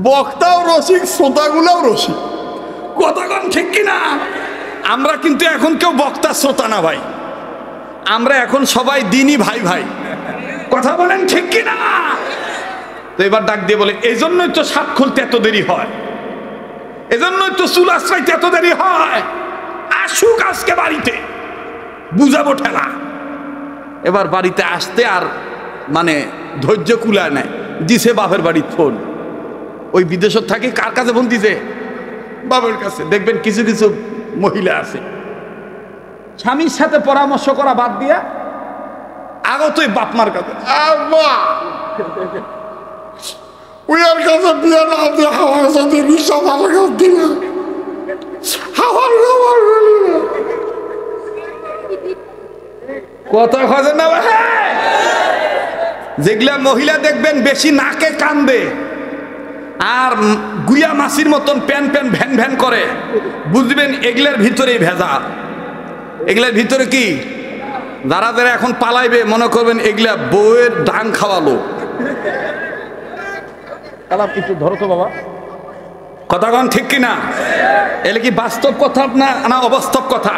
বক্তাও রসিক, শ্রোতাগুলাও রসিক। কথাগণ ঠিক কিনা? আমরা কিন্তু এখন কেউ বক্তা শ্রোতা না ভাই, আমরা এখন সবাই দিনই ভাই ভাই। কথা বলেন ঠিক কিনা? তো এবার ডাক দিয়ে বলে, এই জন্যই তো শাক খুলতে এত দেরি হয়, এজন্যই তো চুল আশ্রাইতে এত দেরি হয়। আসুক আজকে বাড়িতে, বুঝাবো ঠেলা। এবার বাড়িতে আসতে আর মানে ধৈর্য কুলায় নেয়, দিছে বাপের বাড়ির ফোন। ওই বিদেশত থাকি কার কাছে ফোন দিছে? বাবার কাছে। দেখবেন কিছু কিছু মহিলা আছে স্বামীর সাথে পরামর্শ করা বাদ দিয়া আগতই বাপমার কাছে, ওর কাছে বিয়ে না দিয়ে আমার সাথে রিক্সা ভালো কাজ দিল, কথা খোঁজে না। যেগুলা মহিলা দেখবেন বেশি নাকে কান্দে আর গুয়া মাছির মতন প্যান প্যান ভ্যান ভ্যান করে, বুঝবেন এগুলার ভিতরেই ভেজা। এগুলার ভিতরে কি? যারা যারা এখন পালাইবে মনে করবেন এগুলা বউয়ের ডাং খাওয়ালো। একটু ধরো তো বাবা, কথাগণ ঠিক কিনা? এলে কি বাস্তব কথা না না অবাস্তব কথা?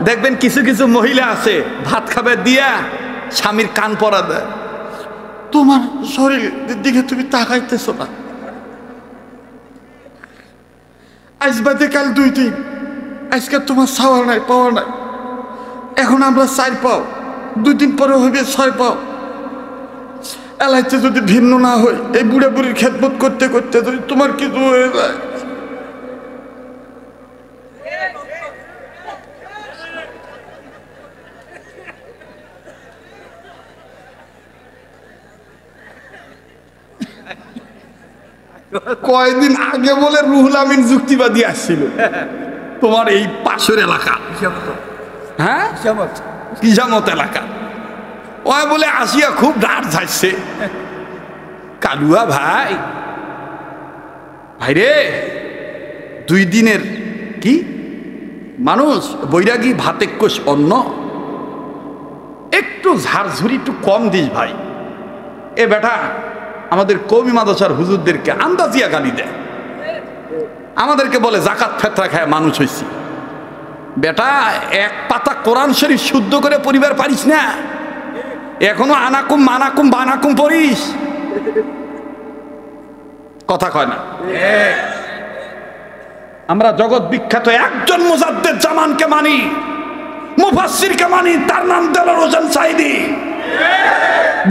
দেখবেন কিছু কিছু মহিলা আছে ভাত খাবে দিয়া স্বামীর কান পরা দেয়, তোমার শরীরের দিকে তুমি তাকাইতেছো না, আজ বাদে কাল 2 দিন, আজকে তোমার ছাওয়া নাই পাওয়া নাই, এখন আমরা 4 পাও, 2 দিন পরে হইবে 6 পাও। এলাইতে যদি ভিন্ন না হয়, এই বুড়া বুড়ির খেদমত করতে করতে যদি তোমার কিছু হয়ে যায়, কয়দিন আগে বলে রুহুল আমিন যুক্তিবাদী আসছিল তোমার এই পাশের এলাকা, হ্যাঁ কিজামত এলাকা, ওই বলে আসিয়া খুব ডাট যাচ্ছে। কালুয়া ভাই, ভাইরে 2 দিনের কি মানুষ, বৈরাগী ভাতে কোষ অন্ন, একটু ঝাড়ঝুরি একটু কম দিস ভাই। এ বেটা আমাদের কওমি মাদ্রাসার হুজুরদেরকে আন্দাজিয়া গালি দেয়, আমাদেরকে বলে জাকাত ফেতরা খায় মানুষ হইছি। বেটা 1 পাতা কোরআন শরীফ শুদ্ধ করে পরিবার পারিস না, এখনো আনাকুম মানাকুম বানাকুম পড়িস। কথা কয় না। আমরা জগৎ বিখ্যাত একজন মুজাদ্দেদ জামানকে মানি, মুফাসসিরকে মানি, তার নাম দেলোয়ার হোসেন সাঈদী,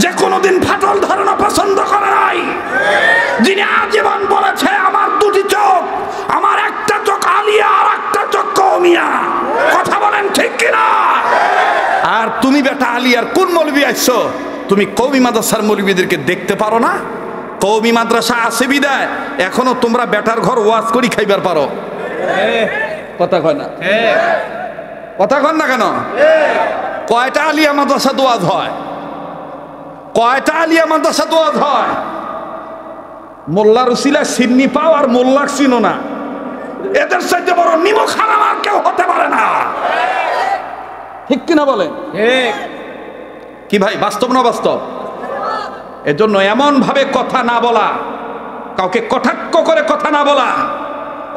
যে কোনোদিন ফাটল ধারণা পছন্দ করে নাই, যিনি আজীবন বলেছে আমার দুটি চোখ, আমার একটা চোখ আলিয়া আর একটা চোখ কওমিয়া। কথা বলেন ঠিক কিনা? আর তুমি বেটা আলিয়ার কোন মৌলবি আইছো? তুমি কওমি মাদ্রাসার মৌলবিদেরকে দেখতে পারো না? কওমি মাদ্রাসা আছে বিদায় এখনো তোমরা বেটার ঘর ওয়াজ করি খাইবার পারো। কথা কয় না, কথা কন না কেন? কয়টা আলিয়া মাদ্রাসা দোয়াজ হয়? কয়টা আলিয়া মাদ্রাসা দোয়াজ হয়? মোল্লার উসিলা সিন্নি পাও আর মোল্লাক চিনো না, এদের চাইতে বড় নিমক হারাম আর কেউ হতে পারে না। ঠিক কিনা বলেন? কি ভাই, বাস্তব না বাস্তব? এজন্য এমন ভাবে কথা না বলা, কাউকে কটাক্ষ করে কথা না বলা,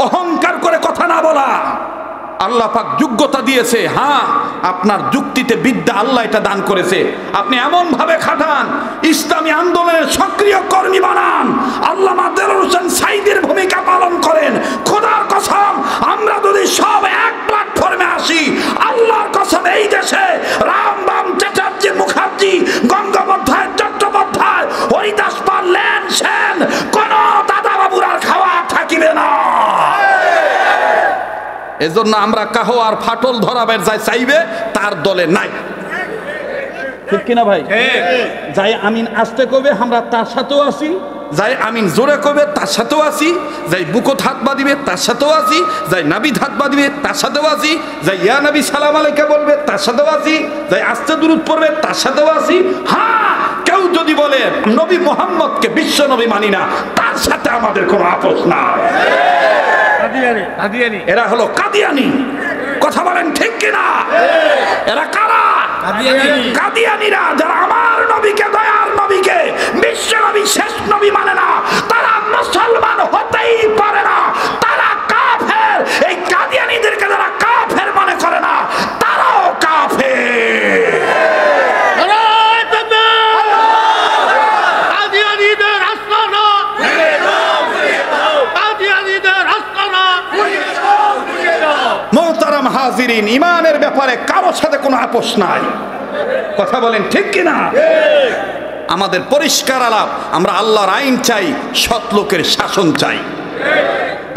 অহংকার করে কথা না বলা। আল্লাহ পাক যোগ্যতা দিয়েছে, হ্যাঁ আপনার যুক্তিতে বিদ্যা আল্লাহ এটা দান করেছে, আপনি এমন ভাবে খাটান, ইসলামী আন্দোলনের সক্রিয় কর্মী বানান, আল্লামা দেলোয়ার হোসেন সাঈদীর ভূমিকা পালন করেন। খোদার কসম, আমরা যদি সব এক প্ল্যাটফর্মে আসি, আল্লাহর কসম এই দেশে রামবাম, চ্যাটার্জি, মুখার্জি, গঙ্গোপাধ্যায়, চট্টোপাধ্যায়, হরিদাস পাল, লেন, সেন, কোন দাদা বাবুর আর খাওয়া থাকিবে না। এজন্য আমরা কাহো আর ফাটল ধরাবের যাই চাইবে তার দলে নাই। ঠিক কিনা ভাই? যাই আমিন আস্তে কবে আমরা তার সাথেও আছি, যাই আমিন জোরে কবে তার সাথেও আছি, যাই বুকত হাত বাঁধিবে তার সাথেও আছি, যাই নাবিদ হাত বাঁধিবে তার সাথেও আছি, যাই ইয়া নবী সালাম আলাইকা বলবে তার সাথেও আছি, যাই আস্তে দুরূদ পড়বে তার সাথেও আছি। হ্যাঁ, কেউ যদি বলে নবী মুহাম্মদকে বিশ্ব নবী মানি না, তার সাথে আমাদের কোনো আপোষ না। এরা হলো কাদিয়ানি। কথা বলেন ঠিক কিনা? এরা কারা? কাদিয়ানিরা, যারা আমার নবীকে, দয়ার নবীকে, বিশ্ব নবী, শেষ নবী মানে না, তারা মুসলমান হতেই পারে না, তারা কাফের। এই কাদিয়ানিদেরকে যারা কাফের মনে করে না, তারাও কাফের। মোহতারাম হাজিরিন, ইমানের ব্যাপারে কারোর সাথে কোনো আপোষ নাই। কথা বলেন ঠিক কিনা? আমাদের পরিষ্কার আলাপ, আমরা আল্লাহর আইন চাই, সৎ লোকের শাসন চাই।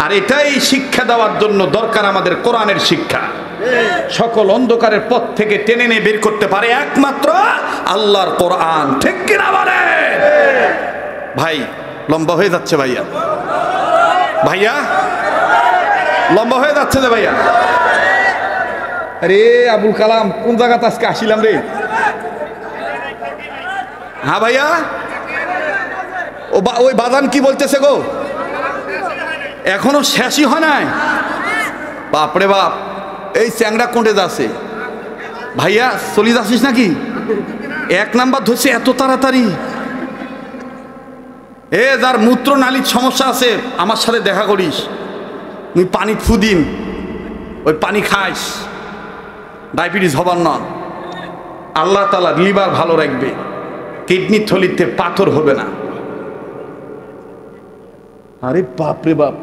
আর এটাই শিক্ষা দেওয়ার জন্য দরকার আমাদের কোরআনের শিক্ষা। সকল অন্ধকারের পথ থেকে টেনে নিয়ে বের করতে পারে একমাত্র আল্লাহর কোরআন। ঠিক কিনা বলে? ভাই লম্বা হয়ে যাচ্ছে, ভাইয়া ভাইয়া লম্বা হয়ে যাচ্ছে যে ভাইয়া। আরে আবুল কালাম কোন জায়গাতে আজকে আসিলাম রে? হ্যাঁ ভাইয়া, ওই বাদান কি বলতেছে গো? এখনো শেষই হয় নাই। বাপরে বাপ, এই চ্যাংড়া কোঁটে যাচ্ছে। ভাইয়া চলি যাচ্ছিস নাকি? 1 নাম্বার ধরছে এত তাড়াতাড়ি। যার মূত্র নালীর সমস্যা আছে আমার সাথে দেখা করিস, তুই পানি ফুদিন, ওই পানি খাইস, ডায়াবেটিস হবার না। আল্লাহ তাআলা লিভার ভালো রাখবে, কিডনির থলিতে পাথর হবে না। আরে বাপরে বাপ,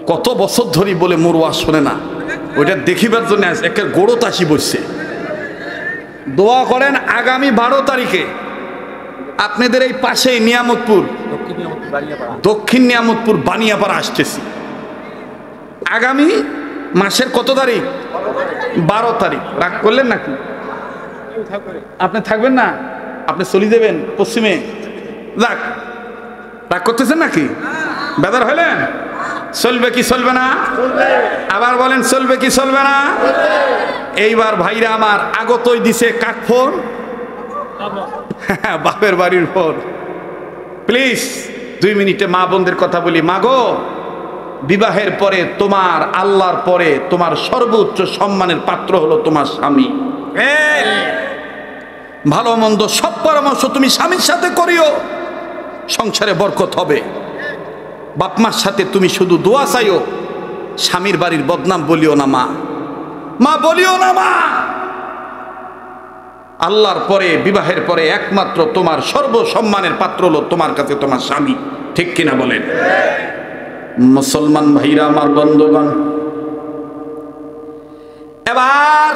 কত বছর ধরে বলে মোর ওয়াজ শোনে না, ওইটা দেখিবার জন্য একটা গোড়ো তাসি বসছে। দোয়া করেন আগামী 12 তারিখে আপনাদের এই পাশে নিয়ামতপুর, দক্ষিণ নিয়ামতপুর বানিয়াপাড়া আসতেছি। আগামী মাসের কত তারিখ? 12 তারিখ। রাগ করলেন নাকি? আপনি থাকবেন না? আপনি চলে যাবেন পশ্চিমে? যাক, রাগ করতেছেন নাকি? বেদার হইলেন? চলবে কি চলবে না? আবার বলেন চলবে কি চলবে না? এইবার ভাইরা আমার আগতই দিছে কাঠফোর, বাপের বাড়ির ফোর। প্লিজ 2 মিনিটে মা বোনদের কথা বলি। মা গো, বিবাহের পরে তোমার, আল্লাহর পরে তোমার সর্বোচ্চ সম্মানের পাত্র হলো তোমার স্বামী। ভালো মন্দ সব পরামর্শ তুমি স্বামীর সাথে করিও, সংসারে বরকত হবে। বাপ মার সাথে তুমি শুধু দোয়া চাইও, স্বামীর বাড়ির বদনাম বলিও না মা, মা বলিও না মা। আল্লাহর পরে, বিবাহের পরে একমাত্র তোমার সর্বসম্মানের পাত্র হলো তোমার কাছে তোমার স্বামী। ঠিক কিনা বলেন? মুসলমান ভাইরা আমার, বন্ধুগণ, এবার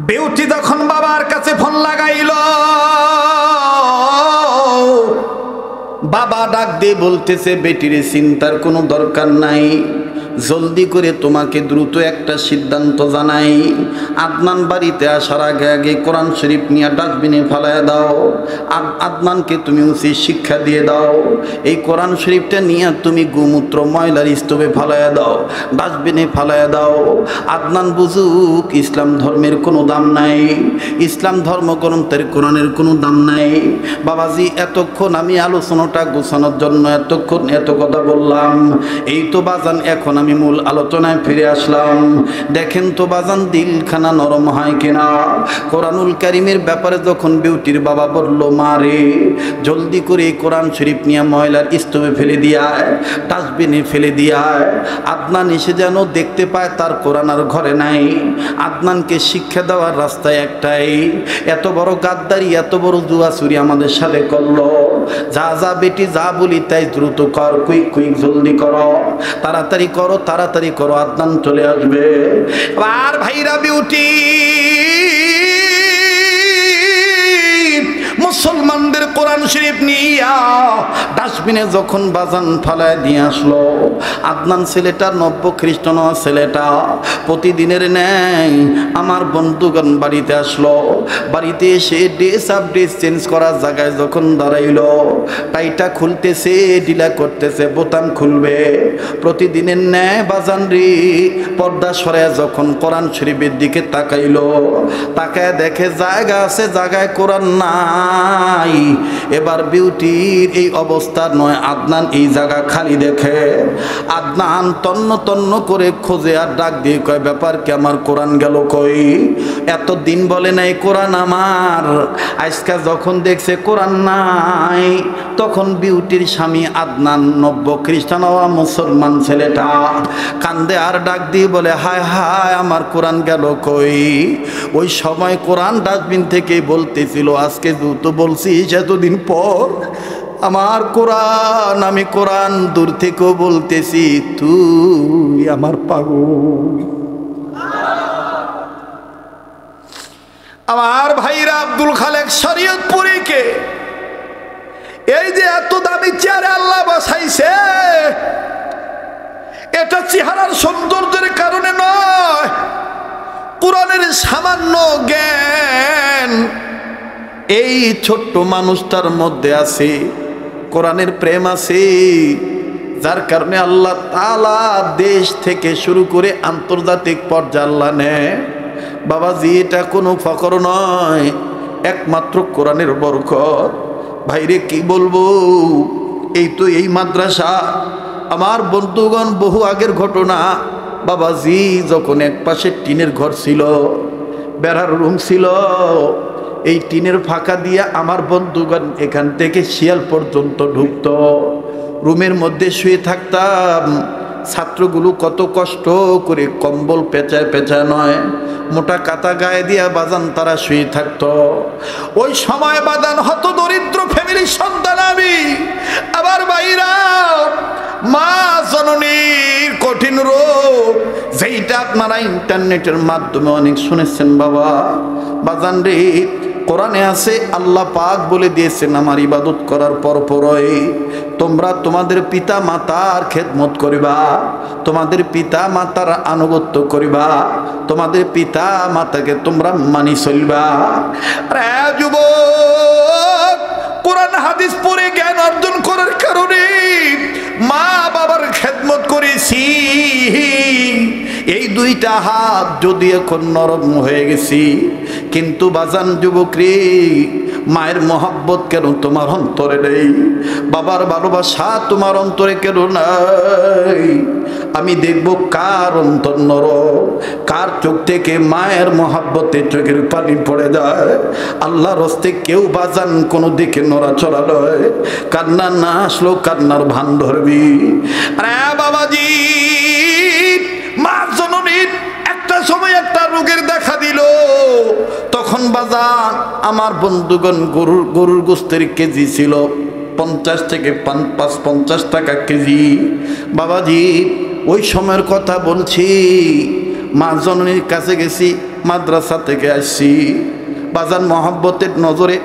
বিউটি যখন বাবার কাছে ফোন লাগাইল, বাবা ডাক দিয়ে বলতেছে, বেটিরে চিন্তার কোনো দরকার নাই, জলদি করে তোমাকে দ্রুত একটা সিদ্ধান্ত জানাই। আদনান বাড়িতে আসার আগে আগে কোরআন শরীফ নিয়ে ডাস্টবিনে ফেলায় দাও। আদনানকে তুমি উচিত শিক্ষা দিয়ে দাও। এই কোরআন শরীফটা নিয়ে তুমি গোমূত্র ময়লার স্তূপে ফেলায় দাও, ডাস্টবিনে ফেলায় দাও। আদনান বুঝুক ইসলাম ধর্মের কোনো দাম নাই, ইসলাম ধর্মগ্রন্থের কোরআনের কোনো দাম নাই। বাবাজি, এতক্ষণ আমি আলোচনাটা গোছানোর জন্য এতক্ষণ এত কথা বললাম, এই তো বাজান এখন আমি মূল আলোচনায় ফিরে আসলাম। দেখেন তো বাজান, দিলখানা নরম হয় কিনা। কোরআনুল কারীমের ব্যাপারে যখন বিউটির বাবা বলল, মা রে জলদি করে কোরআন শরীফ নিয়ে ময়লার স্তূপে ফেলে দিয়ায়, ডাস্টবিনে ফেলে দিয়ায়। আদনান এসে যেন দেখতে পায় তার কোরআন আর ঘরে নাই। আদনানকে শিক্ষা দেওয়ার রাস্তায় একটাই, এত বড় গাদ্দারি, এত বড় জুয়াচুরি আমাদের সাথে করলো। যা যা বেটি, যা বলি তাই দ্রুত কর, কুইক কুইক জলদি করো, তাড়াতাড়ি করো, তাড়াতাড়ি করো, আদনান চলে আসবে। আর ভাইরা, বিউটি মুসলমানদের কোরআন শরীফ নিয়া ডাস্টবিনে যখন বাজান ফালায় দিয়ে আসলো, আদনান ছেলেটা, নব্য খ্রিস্টান ছেলেটা প্রতিদিনের ন্যায় আমার বন্ধুগণ বাড়িতে আসলো। বাড়িতে এসে ড্রেস চেঞ্জ করার জায়গায় যখন দাঁড়াইলো, টাইটা খুলতেছে, ডিলা করতেছে, বোতাম খুলবে। প্রতিদিনের ন্যায় বাজান রে পর্দা সরায় যখন কোরআন শরীফের দিকে তাকাইলো, তাকায় দেখে জায়গা আছে, জায়গায় কোরআন নাই। এবার বিউটির এই অবস্থা নয়, আদনান এই জায়গা খালি দেখে। আদনান তন্ন তন্ন করে খোঁজে আর ডাক দিয়ে কয়, ব্যাপার কি, আমার কোরআন গেল কই? এতদিন বলে নাই কোরআন আমার, আজকে যখন দেখছে কোরআন নাই, তখন বিউটির স্বামী আদনান, নব্য খ্রিস্টান মুসলমান ছেলেটা কান্দে আর ডাক দিয়ে বলে, হায় হায় আমার কোরআন গেল কই? ওই সময় কোরআন ডাস্টবিন থেকে বলতেছিল, আজকে তো বলছিস এতদিন পর আমার কোরআন, আমি কোরআন দূর থেকেও বলতেছি, তুই আমার পাগল। আমার ভাইরা, আব্দুল খালেক শরীয়তপুরীকে এই যে এত দামি চেয়ারে আল্লাহ বসাইছে, এটা চেহারার সৌন্দর্যের কারণে নয়, কোরআনের সামান্য জ্ঞান এই ছোট্ট মানুষটার মধ্যে আছে, কোরআনের প্রেম আছে, যার কারণে আল্লাহ তাআলা দেশ থেকে শুরু করে আন্তর্জাতিক পর্যায়ে আল্লাহ নেয়। বাবাজি, এটা কোনো ফকর নয়, একমাত্র কোরআনের বরকত। ভাইরে কি বলবো, এই তো এই মাদ্রাসা, আমার বন্ধুগণ বহু আগের ঘটনা। বাবাজি, যখন এক পাশে টিনের ঘর ছিল, বেড়ার রুম ছিল, এই টিনের ফাঁকা দিয়ে আমার বন্ধুগণ এখান থেকে শিয়াল পর্যন্ত ঢুকত। রুমের মধ্যে শুয়ে থাকতাম, ছাত্রগুলো কত কষ্ট করে কম্বল পেঁচায় পেঁচায় নয়, মোটা কাতা গায়ে দিয়া বাজান তারা শুয়ে থাকতো। ওই সময় বাজান হত দরিদ্র ফ্যামিলির সন্তান আমি। আবার বাইরা মা জননীর কঠিন রোগ, যেইটা আপনারা ইন্টারনেটের মাধ্যমে অনেক শুনেছেন বাবা। বাজান রে, কোরআনে আছে, আল্লাহ পাক বলে দিয়েছেন, আমার ইবাদত করার পরপরই তোমরা তোমাদের পিতা মাতার খেদমত করিবা, তোমাদের পিতা মাতার আনুগত্য করিবা, তোমাদের পিতা মাতাকে তোমরা মানি চলবা। আরে যুবক, কোরআন হাদিস পড়ে জ্ঞান অর্জন করার কারণে মা বাবার খেদমত করেছি, এই দুইটা হাত যদি এখন নরম হয়ে গেছি, কিন্তু বাজান যুবক রে, মায়ের মহব্বত কেন তোমার অন্তরে নেই? বাবার ভালোবাসা তোমার অন্তরে কেন নাই? আমি দেখব কার অন্তর নরম, কার চোখ থেকে মায়ের মহব্বতে চোখের পানি পড়ে যায়। আল্লাহর হস্তে কেউ বাজান কোনো দিকে নড়াচড়া নয়, কান্না না আসলো কান্নার ভান ধরবি। আরে বাবাজি, মা জননীর একটা সময় একটা রোগের দেখা দিল, তখন বাজার আমার বন্ধুগণ গরুর গোস্তের কেজি ছিল 50 থেকে 50 টাকা কেজি। বাবাজি ওই সময়ের কথা বলছি, মা জননীর কাছে গেছি, মাদ্রাসা থেকে আসছি, বাজার মহব্বতের নজরে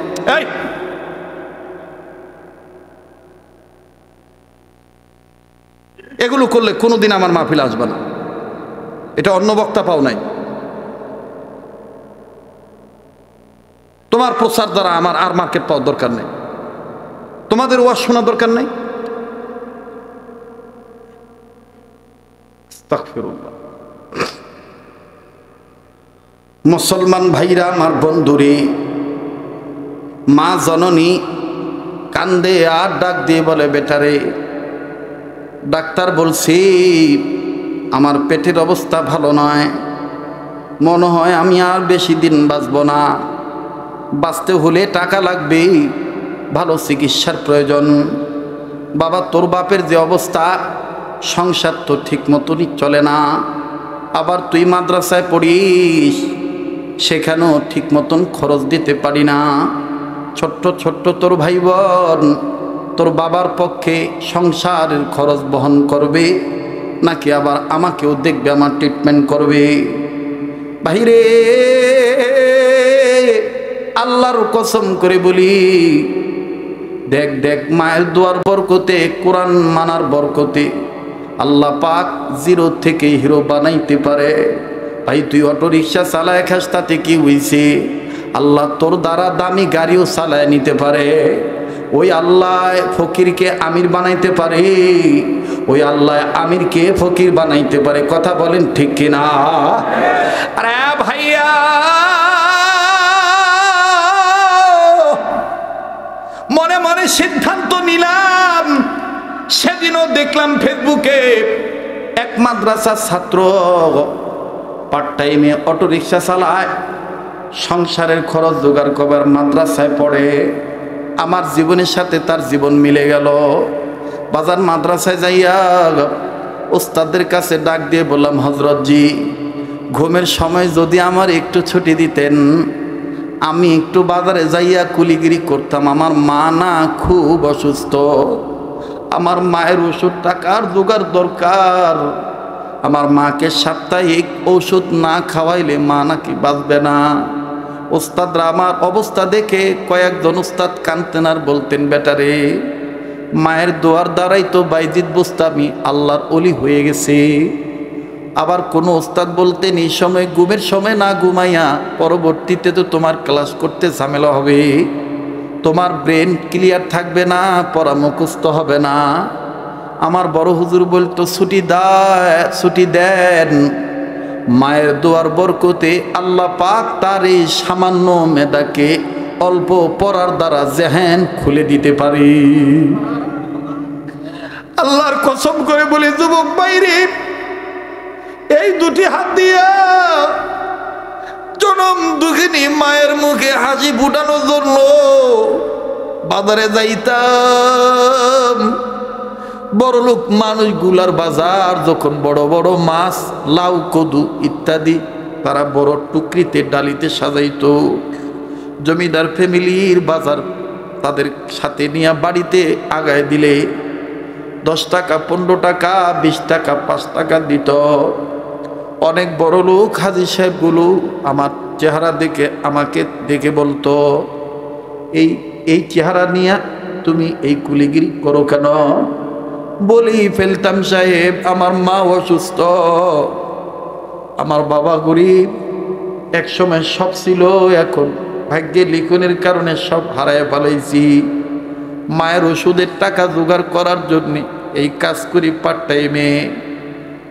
এগুলো করলে কোনোদিন আমার মাহফিল আসবে না। এটা অন্য বক্তা পাও নাই, তোমার প্রচার দ্বারা আমার আর মার্কেট পাওয়ার দরকার নেই, তোমাদের ওয়াজ শোনা দরকার নেই। আস্তাগফিরুল্লাহ। মুসলমান ভাইরা আমার বন্ধুরে, মা জননী কান্দে আর ডাক দিয়ে বলে, বেটারে ডাক্তার বলছি আমার পেটের অবস্থা ভালো নয়, মনে হয় আমি আর বেশি দিন বাঁচব না, বাঁচতে হলে টাকা লাগবে, ভালো চিকিৎসার প্রয়োজন। বাবা তোর বাপের যে অবস্থা, সংসার তো ঠিক মতনই চলে না, আবার তুই মাদ্রাসায় পড়িস, সেখানেও ঠিক মতন খরচ দিতে পারি না, ছোট্ট ছোট্ট তোর ভাই বোন তোর বাবার পক্ষে সংসারের খরচ বহন করবে নাকি আবার আমাকেও দেখবে, আমার ট্রিটমেন্ট করবে? ভাইরে আল্লাহর কসম করে বলি, দেখ দেখ মায়ের দোয়ার বরকতে, কোরআন মানার বরকতে আল্লাহ পাক জিরো থেকে হিরো বানাইতে পারে। ভাই তুই অটো রিক্সা চালায় খাস, তাতে কি হইছে? আল্লাহ তোর দ্বারা দামি গাড়িও চালায় নিতে পারে। ওই আল্লাহ ফকিরকে আমির বানাইতে পারে, ওই আল্লাহ আমিরকে ফকির বানাইতে পারে। কথা বলেন ঠিক কিনা? আরে ভাইয়া মনে মনে সিদ্ধান্ত নিলাম, সেদিনও দেখলাম ফেসবুকে এক মাদ্রাসার ছাত্র পার্ট টাইমে অটো রিক্সা চালায়, সংসারের খরচ জোগাড় করবার মাদ্রাসায় পড়ে। আমার জীবনের সাথে তার জীবন মিলে গেল। বাজার মাদ্রাসায় যাইয়া ওস্তাদের কাছে ডাক দিয়ে বললাম, হজরতজি ঘুমের সময় যদি আমার একটু ছুটি দিতেন, আমি একটু বাজারে যাইয়া কুলিগিরি করতাম। আমার মা না খুব অসুস্থ, আমার মায়ের ওষুধ টাকার জোগাড় দরকার, আমার মাকে সাপ্তাহিক ওষুধ না খাওয়াইলে মা নাকি বাঁচবে না। ওস্তাদরা আমার অবস্থা দেখে কয়েকজন ওস্তাদ কাঁদতেন আর বলতেন, বেটারে মায়ের দোয়ার দ্বারাই তো বাইজিদ বুস্তামি আল্লাহর ওলি হয়ে গেছে। আবার কোনো ওস্তাদ বলতেন, এই সময় ঘুমের সময় না ঘুমাইয়া পরবর্তীতে তো তোমার ক্লাস করতে ঝামেলা হবে, তোমার ব্রেন ক্লিয়ার থাকবে না, পড়া মুখস্থ হবে না। আমার বড় হুজুর বলতো, ছুটি দেন। মায়ের দোয়ার বরকতে আল্লাহ পাক তার এই সামান্য মেধাকে অল্প পড়ার দ্বারা জেহেন খুলে দিতে পারি। আল্লাহর কসম করে বলে, যুবক বাইরে এই দুটি হাত দিয়া জনম দুঃখিনী মায়ের মুখে হাসি ফুটানোর জন্য বাজারে যাইতাম। বড় লোক মানুষগুলার বাজার যখন বড় বড় মাছ, লাউ, কদু ইত্যাদি তারা বড় টুকরিতে ডালিতে সাজাইতো, জমিদার ফ্যামিলির বাজার তাদের সাথে নিয়ে বাড়িতে আগায় দিলে 10 টাকা, 15 টাকা, 20 টাকা, 5 টাকা দিত। অনেক বড় লোক হাজি সাহেবগুলো আমার চেহারা দেখে আমাকে দেখে বলতো, এই চেহারা নিয়ে তুমি এই কুলিগিরি করো কেন? বলি ফেলতাম, সাহেব আমার মা অসুস্থ, আমার বাবা গরিব, এক সময় সব ছিল, এখন ভাগ্যে লিখনের কারণে সব হারায় ফেলাইছি। মায়ের ওষুধের টাকা জোগাড় করার জন্য এই কাজ করি পার্ট টাইমে।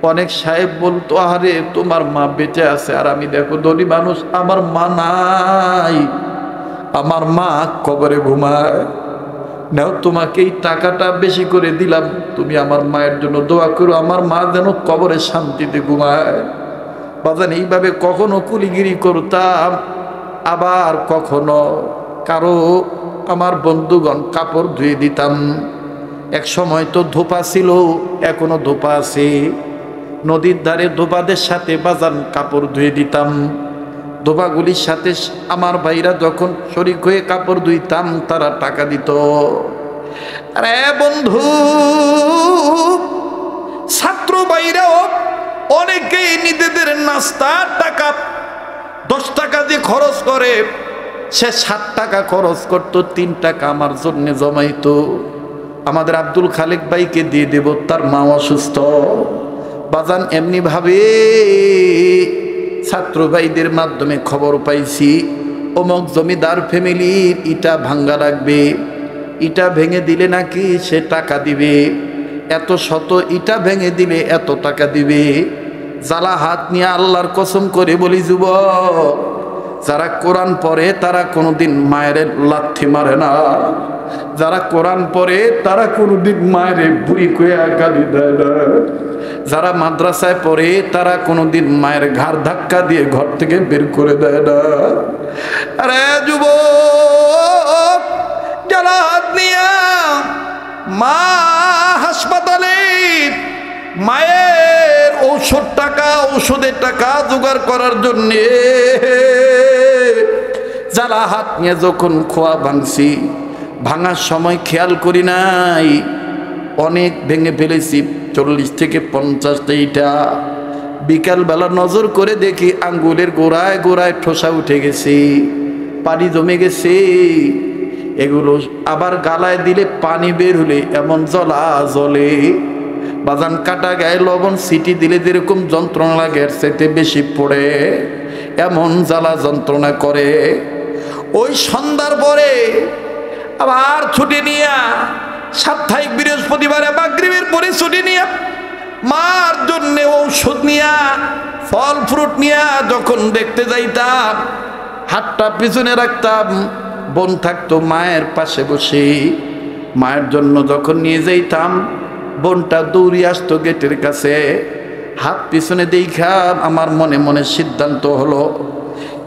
অনেক সাহেব বলতো, আরে তোমার মা বেঁচে আছে, আর আমি দেখো ধনী মানুষ, আমার মা নাই, আমার মা কবরে ঘুমায়। নাও তোমাকে এই টাকাটা বেশি করে দিলাম, তুমি আমার মায়ের জন্য দোয়া করো, আমার মা যেন কবরে শান্তিতে ঘুমায়। বাজান এইভাবে কখনো কুলিগিরি করতাম, আবার কখনো কারো আমার বন্ধুগণ কাপড় ধুয়ে দিতাম। এক সময় তো ধোপা ছিল, এখনো ধোপা আছে, নদীর ধারে ধোপাদের সাথে বাজান কাপড় ধুয়ে দিতাম। দোবাগুলির সাথে আমার ভাইরা যখন শরিক হয়ে কাপড় ধুইতাম তারা টাকা দিত। আরে বন্ধু, ছাত্র ভাইরাও অনেকেই নিজেদের নাস্তার টাকা 10 টাকা দিয়ে খরচ করে, সে 7 টাকা খরচ করতো, 3 টাকা আমার জন্য জমাইতো। আমাদের আব্দুল খালেক ভাইকে দিয়ে দেব, তার মা অসুস্থ। বাজান এমনি ভাবে ছাত্র ভাইদের মাধ্যমে খবর পাইছি অমুক জমিদার ফ্যামিলির ইটা ভাঙ্গা লাগবে, ইটা ভেঙে দিলে নাকি সে টাকা দিবে, এত শত ইটা ভেঙে দিলে এত টাকা দিবে। জ্বালা হাত নিয়ে আল্লাহর কসম করে বলি যুবক, যারা কোরআন পড়ে তারা কোনোদিন মায়ের লাথি মারে না, যারা কোরআন পড়ে তারা কোনোদিন মায়ের বুড়ি কয়ে গালি দেয় না, যারা মাদ্রাসায় পড়ে তারা কোনোদিন মায়ের ঘাড় ধাক্কা দিয়ে ঘর থেকে বের করে দেয় না। আরে যুবক, যারা হাত নিয়া মা হাসপাতালে মায়ের ঔষধের টাকা জোগাড় করার জন্যে যারা হাত নিয়ে যখন খোয়া ভাঙছি, ভাঙার সময় খেয়াল করি নাই অনেক ভেঙে ফেলেছি, 40 থেকে 50টা ইটা। বিকালবেলা নজর করে দেখি আঙ্গুলের গোড়ায় গোড়ায় ঠোসা উঠে গেছে, পানি জমে গেছে। এগুলো আবার গালায় দিলে পানি বের হলে এমন জ্বলা জ্বলে। বাজান কাটা গায়ে লবণ সিটি দিলে যেরকম যন্ত্রণা লাগে এর চাইতে বেশি পড়ে, এমন জ্বালা যন্ত্রণা করে। ওই সন্ধ্যার পরে আবার ছুটি নিয়া, সাপ্তাহিক বৃহস্পতিবারে মাগরিবের পরে ছুটি নিয়া মার জন্যে ঔষধ নিয়া ফল ফ্রুট নিয়া যখন দেখতে যাইতাম, হাতটা পিছনে রাখতাম, বোন থাকতো মায়ের পাশে বসে। মায়ের জন্য যখন নিয়ে যাইতাম, বোনটা দৌড়ে আসতো গেটের কাছে, হাত পিছনে দেখা আমার মনে মনে সিদ্ধান্ত হলো,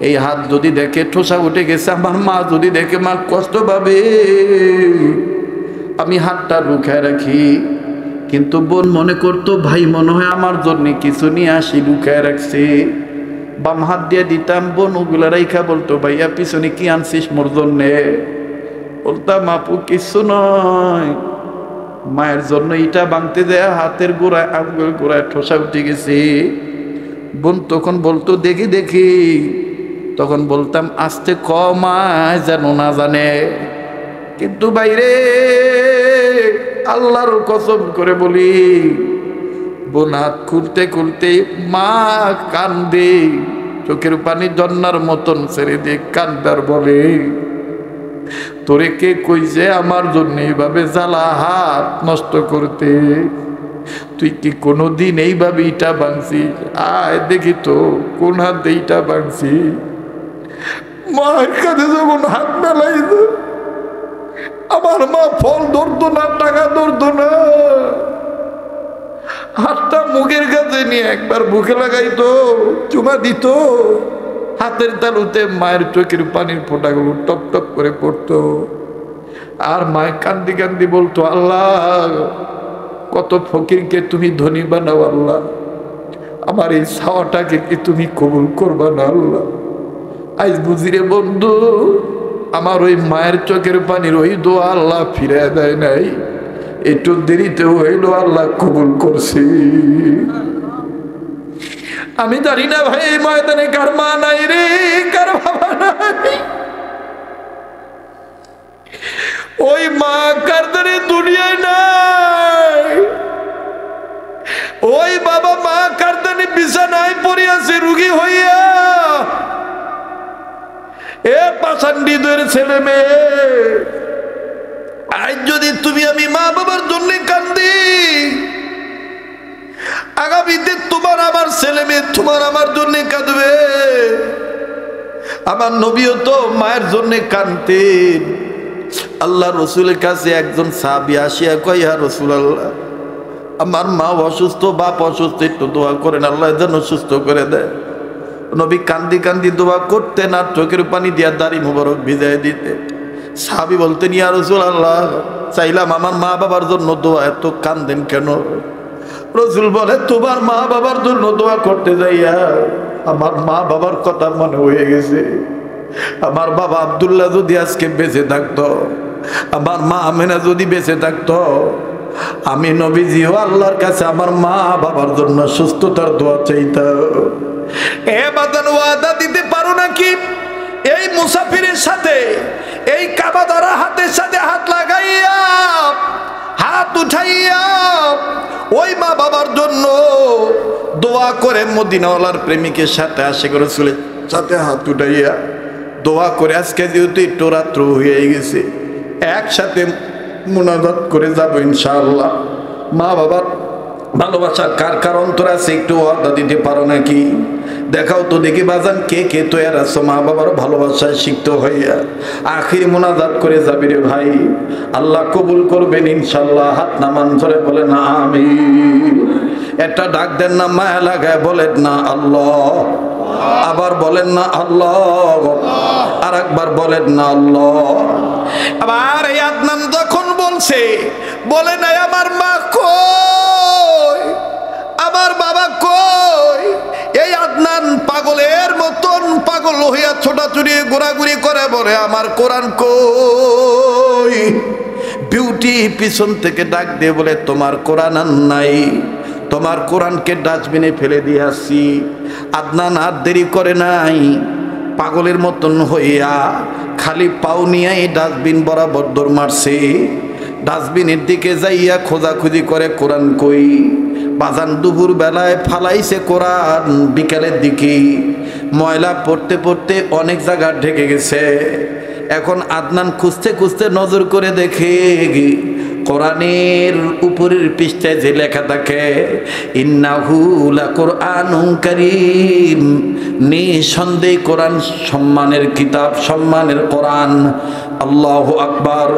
এই হাত যদি দেখে ঠোসা উঠে গেছে, আমার মা যদি দেখে মা কষ্ট পাবে, আমি হাতটা লুকায় রাখি। কিন্তু বোন মনে করতো ভাই মনে হয় আমার জন্য কিছু নিয়ে আসি, লুকায় রাখছে। বাম হাত দিয়ে দিতাম, বোন ওগুলা রাইখা বলতো ভাইয়া পিছনে কি আনছিস মোর জন্যে? বলতাম আপু কিছু নয়, মায়ের জন্য ইটা ভাঙতে দেয়া হাতের গোড়ায় আঙ্গুল গোড়ায় ঠোসা উঠে গেছে। বোন তখন বলতো দেখি দেখি, তখন বলতাম আস্তে কমায় যেন না জানে। কিন্তু বাইরে আল্লাহর কসম করে বলি, বোন হাত খুলতে খুলতে মা কান্দে, চোখের পানি জন্নার মতন ছেড়ে দিয়ে কান্দার বলে, তোরে কে কইছে আমার জন্য এইভাবে জ্বালা হাত নষ্ট করতে? তুই কি কোনোদিন এইভাবে ইটা ভাঙছিস? আয় দেখি তো কোন হাত ইটা ভাঙছি। মায়ের কাছে যখন হাত মেলাইছে, আমার মা ফল ধরতো না, টাকা ধরতো না, হাতটা মুখের কাছে নিয়ে একবার মুখে লাগাইতো, চুমা দিত, হাতের তালুতে মায়ের চোখের পানির ফোঁটাগুলো টপ টপ করে পড়তো। আর মায়ের কান্দি কান্দি বলতো, আল্লাহ কত ফকিরকে তুমি ধনী বানাও, আল্লাহ আমার এই ছাওয়াটাকে কি তুমি কবুল করবা না আল্লাহ? আজ বুঝিরে বন্ধু, আমার ওই মায়ের চোখের পানির ওই দোয়া আল্লাহ ফিরে দেয় নাই, একটু দেরিতে হইল আল্লাহ কবুল করছি। আমি জানি না ভাই এই ময়দানে কার মা নাই রে, কার বাবা নাই। ওই মা কার দ্বারে দুনিয়ায় নাই, ওই বাবা মা কার দ্বারে বিছানায় পড়ে আছে রুগী হইয়া। এ পাষাণ্ডিদের ছেলে মেয়ে, আজ যদি তুমি আমি মা বাবার জন্য কান্দি, আগামীতে তোমার আমার ছেলে মেয়ে তোমার আমার জন্য কাঁদবে। আমার নবীও তো মায়ের জন্য কাঁদতেন। আল্লাহ রসুলের কাছে একজন সাহাবী আসিয়া কয়, ইয়া রাসূলুল্লাহ, আমার মা অসুস্থ, বাপ অসুস্থ, একটু দোয়া করেন আল্লাহ যেন সুস্থ করে দেয়। নবী কান্দি কান্দি দোয়া করতেন আর চোখের পানি দিয়া দাড়ি মুবারক ভিজাই দিতে। সাহাবী বলতেন, ইয়া রাসূলুল্লাহ, চাইলাম আমার মা বাবার জন্য দোয়া, এত কান্দেন কেন? রাসূল বলে তোমার মা বাবার জন্য দোয়া করতে যাইয়া আমার মা বাবার কথা মনে হয়ে গেছে। আমার বাবা আব্দুল্লাহ যদি আজকে বেঁচে থাকতো, আমার মা আমেনা যদি বেঁচে থাকতো, আমি নবীজিও আল্লাহর কাছে আমার মা বাবার জন্য সুস্থতার দোয়া চাইতাম। এ বাদান ওয়াদা দিতে পারো নাকি এই মুসাফিরের সাথে, এই কাবা ধরা হাতের সাথে হাত লাগাইয়া, হাত উঠাইয়া ওই মা বাবার জন্য দোয়া করে মদিনাওয়ালার প্রেমিকের সাথে আশিক রাসূলের সাথে হাত উঠাইয়া দোয়া করে আজকে যেহেতু একটু রাত্র হয়ে গেছে একসাথে মুনাজাত করে যাবো ইনশাআল্লাহ। মা বাবার ভালোবাসা কার কার অন্তরে আছে একটু ওয়াদা দিতে পারো নাকি? দেখাও তো দেখি বাজান কে কে তৈরি আছো মা বাবার ভালোবাসায় সিক্ত হইয়া আখির মুনাজাত করে যাবি রে ভাই। আল্লাহ কবুল করবেন ইনশাআল্লাহ। হাত নামান ধরে বলেন আমিন। একটা ডাক দেন না, মায়া লাগায় বলেন না আল্লাহ, আবার বলেন না আল্লাহ, আর একবার বলেন না আল্লাহ। আবার এই আদনান যখন বলছে বলে নাই আমার মা কই, আমার বাবা কই, এই আদনান পাগলের মতন পাগল হইয়া ছোটাছুটি ঘোরাঘুরি করে বলে আমার কোরআন কই। বিউটি পিছন থেকে ডাক দিয়ে বলে তোমার কোরআন আর নাই, তোমার কোরআনকে ডাস্টবিনে ফেলে দিয়ে আসছি। আদনান আর দেরি করে নাই, পাগলের মতন হইয়া খালি পাও নিয়ে ডাস্টবিন বরাবর দৌড় মারছে। ডাস্টবিনের দিকে যাইয়া খোঁজাখুঁজি করে কোরআন কই। বাজান দুপুর বেলায় ফালাইছে কোরআন, বিকালের দিকে ময়লা পড়তে পড়তে অনেক জায়গা ঢেকে গেছে। এখন আদনান খুঁজতে খুঁজতে নজর করে দেখে কোরআনের উপরের পৃষ্ঠায় যে লেখা থাকে ইন্নাহু লাকুরআনুন কারীম, নিঃসন্দেহে কোরআন সম্মানের কিতাব, সম্মানের কোরআন। আল্লাহু আকবার।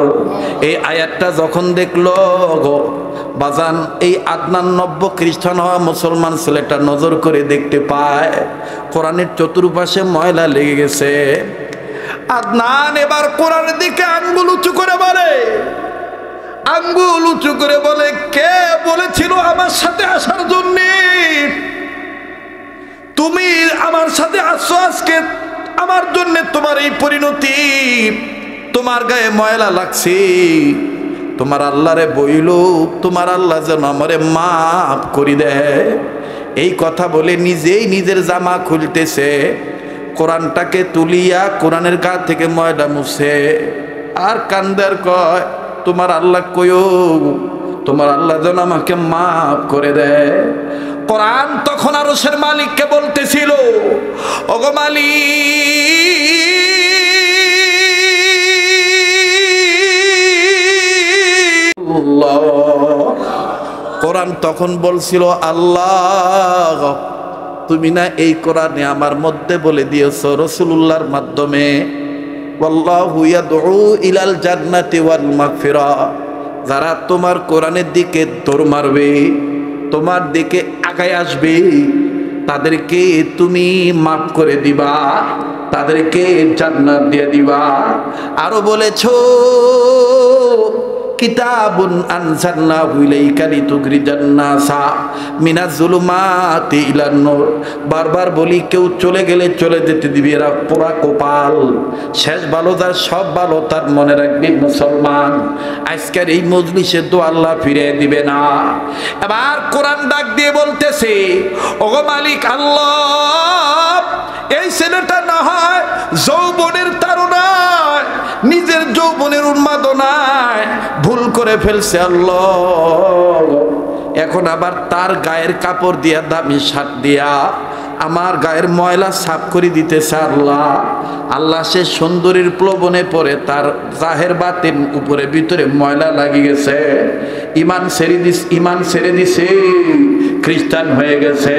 এই আয়াতটা যখন দেখলো বাজান এই আদনান নব্য খ্রিস্টান হওয়া মুসলমান ছেলেটা নজর করে দেখতে পায় কোরআনের চতুর্পাশে ময়লা লেগে গেছে। আদনান এবার কোরআনের দিকে আঙ্গুল উঁচু করে বলে, আঙ্গুল উঁচু করে বলে কে বলেছিল আমার সাথে আসার জন্য? তুমি আমার সাথে আসছো আজকে আমার জন্য, তোমার এই পরিণতি, তোমার গায়ে ময়লা লাগছে। তোমার আল্লাহরে বইল তোমার আল্লাহ যেন আমারে মাফ করে দেয়। এই কথা বলে নিজেই নিজের জামা খুলতেছে, কোরআনটাকে তুলিয়া কোরআনের গা থেকে ময়লা মুছে আর কান্দার কয় তোমার আল্লাহ কইও তোমার আল্লাহ যেন আমাকে মাফ করে দেয়। কোরআন তখন আরশের মালিককে বলতেছিল ওগো মালিক। কোরআন তখন বলছিল আল্লাহ তুমি না এই কোরআনে আমার মধ্যে বলে দিয়েছো রাসূলুল্লাহর মাধ্যমে ওয়াল্লাহু ইয়াদউ ইলাল জান্নাতি ওয়াল মাগফিরা, যারা তোমার কোরআনের দিকে দৌড় মারবে, তোমার দিকে আগায় আসবে, তাদেরকে তুমি মাফ করে দিবা, তাদেরকে জান্নাত দিয়ে দিবা। আরো বলেছো কিতাবুন আনজালনাহু ইলাইকা লিতুখরিজান নাসা মিনাজ যুলুমাতি ইলান নূর। বারবার বলি কেউ চলে গেলে চলে যেতে দিবি, এরা পোড়া কপাল। শেষ ভালো যার সব ভালো তার, মনে রাখবি মুসলমান আজকের এই মজলিসে তো আল্লাহ ফিরে দিবে না। এবার কোরআন ডাক দিয়ে বলতেছে ওগো মালিক আল্লাহ, এই ছেলেটা না হয় যৌবনের তাড়নায়, নিজের যৌবনের উন্মাদনায় ভুল করে ফেলছে আল্লাহ। এখন আবার তার গায়ের কাপড় দিয়া, দামি শার্ট দিয়া আমার গায়ের ময়লা সাফ করে দিতেছে আল্লাহ। আল্লাহ সে সুন্দরীর প্লবনে পড়ে তার জাহের বাতিন উপরে ভিতরে ময়লা লাগি গেছে, ইমান ছেড়ে দিছে, খ্রিস্টান হয়ে গেছে।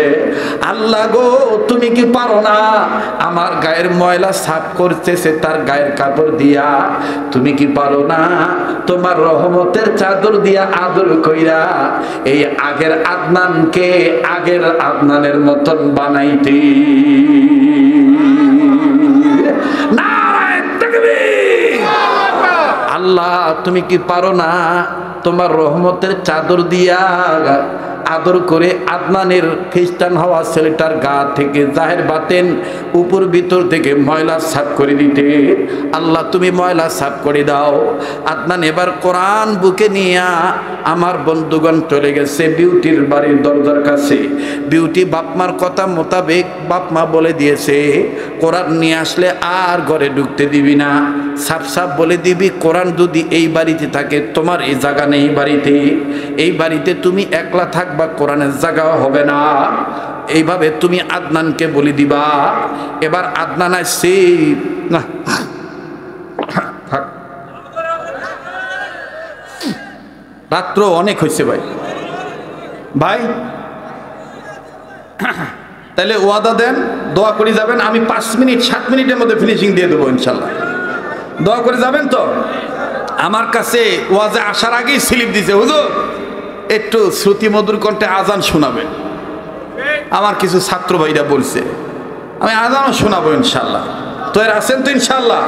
আল্লাহ গো তুমি কি পারো না আমার গায়ের ময়লা সাফ করতেছে তার গায়ের কাপড় দিয়া, তুমি কি পারো না তোমার রহমতের চাদর দিয়া আদর কইরা এই আগের আদনানকে আগের আদনানের মতন বানাইতে? নারায়ে তাকবীর। আল্লাহ তুমি কি পারো না তোমার রহমতের চাদর দিয়া আদর করে আদনানের খ্রিস্টান হওয়া ছেলেটার গা থেকে জাহের বাতেন উপর ভিতর থেকে ময়লা সাফ করে দিতে। আল্লাহ তুমি ময়লা সাফ করে দাও। আদনান এবার কোরআন বুকে নিয়ে আমার বন্ধুগণ চলে গেছে বিউটির বাড়ির দরজার কাছে। বিউটি বাপমার কথা মোতাবেক বাপমা বলে দিয়েছে, কোরআন নিয়ে আসলে আর ঘরে ঢুকতে দিবি না, সাফ সাফ বলে দিবি কোরআন যদি এই বাড়িতে থাকে তোমার এই জায়গা নেই বাড়িতে, এই বাড়িতে তুমি একলা থাকবা, কোরআনের জায়গা হবে না। এইভাবে তুমি আদনানকে বলে দিবা। এবার আদনান আসছে না, রাত্র অনেক হয়েছে ভাই ভাই, তাহলে ওয়াদা দেন, দোয়া করে যাবেন। আমি 5 মিনিট 7 মিনিটের মধ্যে ফিনিশিং দিয়ে দেবো ইনশাল্লাহ। দোয়া করে যাবেন তো? আমার কাছে ওয়াজে আসার আগেই স্লিপ দিছে, হুজুর একটু শ্রুতি মধুর কণ্ঠে আজান শোনাবেন। আমার কিছু ছাত্র ভাইরা বলছে আমি আজানও শোনাবো ইনশাল্লাহ। তো এর আছেন তো ইনশাল্লাহ?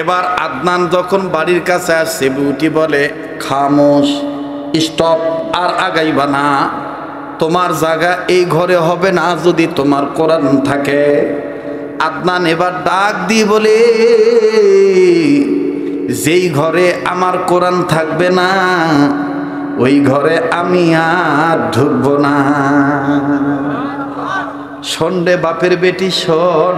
এবার আদনান যখন বাড়ির কাছে আসছে, বিউটি বলে খামোশ, স্টপ, আর আগাইবা না, তোমার জায়গা এই ঘরে হবে না যদি তোমার কোরআন থাকে। আদনান এবার ডাক দিয়ে বলে, যেই ঘরে আমার কোরআন থাকবে না ওই ঘরে আমি আর ঢুকবো না। শোন রে বাপের বেটি শোন,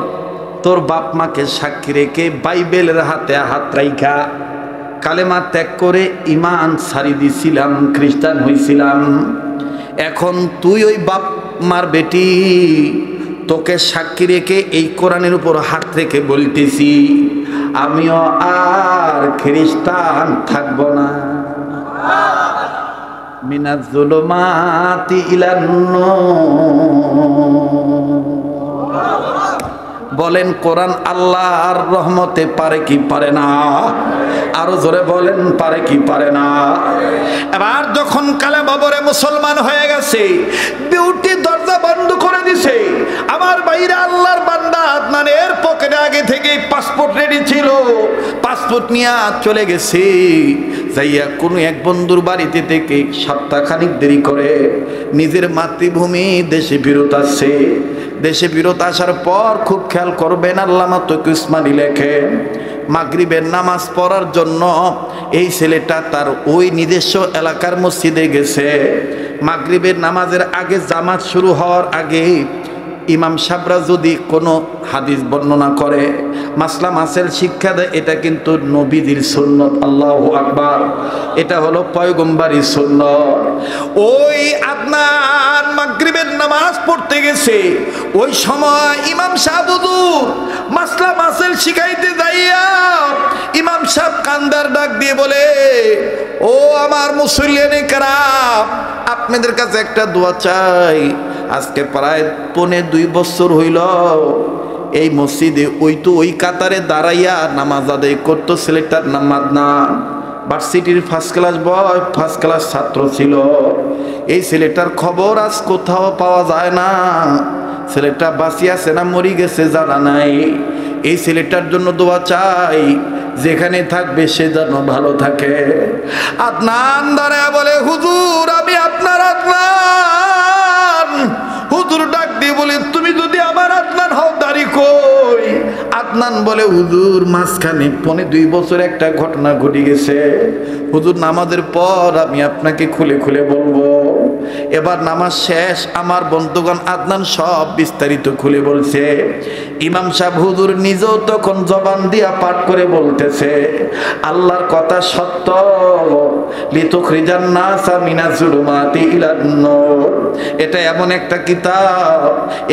তোর বাপ মাকে সাক্ষী রেখে বাইবেলের হাতে হাত রাইখা কালেমা ত্যাগ করে ইমান ছাড়ি দিছিলাম, খ্রিস্টান হইছিলাম। এখন তুই ওই বাপ মার বেটি, তোকে সাক্ষী রেখে এই কোরআনের উপর হাত রেখে বলতেছি আমিও আর খ্রিস্টান থাকবো না। মিনাজ জুলুমাতি ইলান নূর। বলেন কোরআন আল্লাহর রহমতে পারে কি পারে না? আরো জোরে বলেন পারে কি পারে না? এবার যখন কালেমা পড়ে মুসলমান হয়ে গেছে, বিউটি দরজা বন্ধ করে দিছে। আমার বাইরে আল্লাহর বান্দা আদনানের পকেটে আগে থেকে পাসপোর্ট রেডি ছিল, পাসপোর্ট নিয়ে চলে গেছে। যাইয়া কোনো এক বন্ধুর বাড়িতে থেকে সপ্তাহখানিক দেরি করে নিজের মাতৃভূমি দেশে ফেরত আসছে। দেশে ফেরত আসার পর খুব খেয়াল করবেন, আল্লামা তকি উসমানী লেখেন মাগরিবের নামাজ পড়ার জন্য এই ছেলেটা তার ওই নিজস্ব এলাকার মসজিদে গেছে। মাগরিবের নামাজের আগে জামাত শুরু হওয়ার আগে ইমাম সাহেবরা যদি কোনো হাদিস বর্ণনা করে, মাসলা মাসেল শিক্ষা দেয়, এটা কিন্তু নবীজির সুন্নত। আল্লাহু আকবার, এটা হলো পয়গম্বরী সুন্নত। ওই আদনান মাগরিবের নামাজ পড়তে গেছে, ওই সময় ইমাম সাহেব হুজুর মাসলা মাসেল শিখাইতে যাইয়া ইমাম সাহেব কান্দার ডাক দিয়ে বলে, ও আমার মুসল্লিয়ানে কেরাম, আপনাদের কাছে একটা দোয়া চাই। আজকে প্রায় 2.5 বছর হইল এই মসজিদে ওই কাতারে দাঁড়াইয়া নামাজ আদায় করতো ছেলেটার নাম আদনান। ভার্সিটির ফার্স্ট ক্লাস বয়, ফার্স্ট ক্লাস ছাত্র ছিল। এই ছেলেটার খবর আজ কোথাও পাওয়া যায় না। ছেলেটা বাঁচিয়ে আছে না মরি গেছে জানা নাই। এই ছেলেটার জন্য দোয়া চাই, যেখানে থাকবে সে যেন ভালো থাকে। আদনান দাঁড়ায় বলে, হুজুর আমি আপনার আদনান। হুজুর ডাক দিয়ে বলে, তুমি যদি আমার আদনান হও দাড়ি কই? আদনান বলে, হুজুর মাঝখানে 2.5 বছর একটা ঘটনা ঘটে গেছে। হুজুর নামাজের পর আমি আপনাকে খুলে খুলে বলবো। এবার নামাজ শেষ, আমার বন্ধুগণ আদনান সব বিস্তারিত খুলে বলছে। ইমাম সাহেব হুজুর নিজেও তখন জবান দিয়া পাঠ করে বলতেছে, আল্লাহর কথা সত্য, লিতুখরিজান নাসা মিনাজ জুলুমাতি ইলান নূর। এটা এমন একটা কিতাব,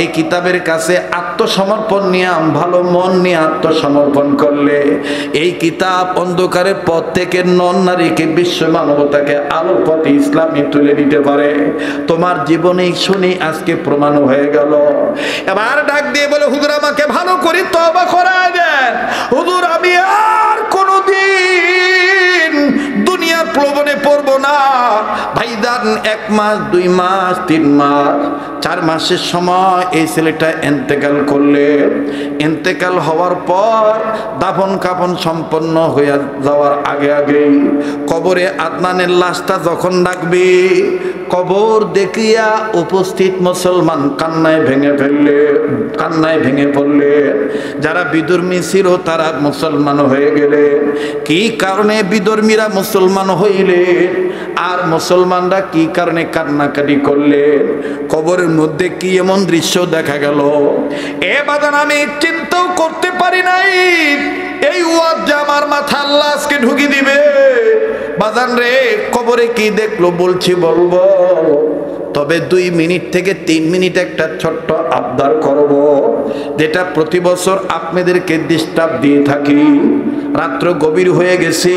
এই কিতাবের কাছে আত্মসমর্পণ নিয়ে, ভালো মন নিয়ে আত্মসমর্পণ করলে এই কিতাব অন্ধকারের পথ থেকে নন নারীকে, বিশ্ব মানবতাকে আলোর পথে ইসলামে তুলে দিতে পারে। তোমার জীবনে শুনি আজকে প্রমাণ হয়ে গেল। এবার ডাক দিয়ে বলে, হুজুর আমাকে ভালো করে তওবা করায় দেন। হুজুর আমি আর কোনোদিন দুনিয়ার প্রলোভনে পড়বো না। ভাইদার 1 মাস 2 মাস 3 মাস 4 মাসের সময় এই ছেলেটা ইন্তেকাল করলেন। ইন্তেকাল হওয়ার পর দাফন কাফন সম্পন্ন হয়ে যাওয়ার আগে আগেই কবরে আদনানের লাশটা যখন রাখবে, কবর দেখিয়া উপস্থিত মুসলমান কান্নায় ভেঙে পড়লে। যারা বিধর্মী ছিল তারা মুসলমান হয়ে গেলে। কি কারণে বিধর্মীরা মুসলমান হইলেন আর মুসলমানরা কি কারণে কান্নাকাটি করলেন? কবরের মধ্যে কি এমন দৃশ্য দেখা গেল এ বাদান আমি চিন্তাও করতে পারি নাই। এই ওয়াজ যে আমার মাথা আল্লাহ আজকে ঢুকি দিবে। বাজান রে, কবরে কি দেখলো বলবো, তবে 2 মিনিট থেকে 3 মিনিট একটা ছোট্ট আবদার করব, যেটা প্রতি বছর আপনাদেরকে ডিস্টার্ব দিয়ে থাকি। রাত্র গভীর হয়ে গেছে,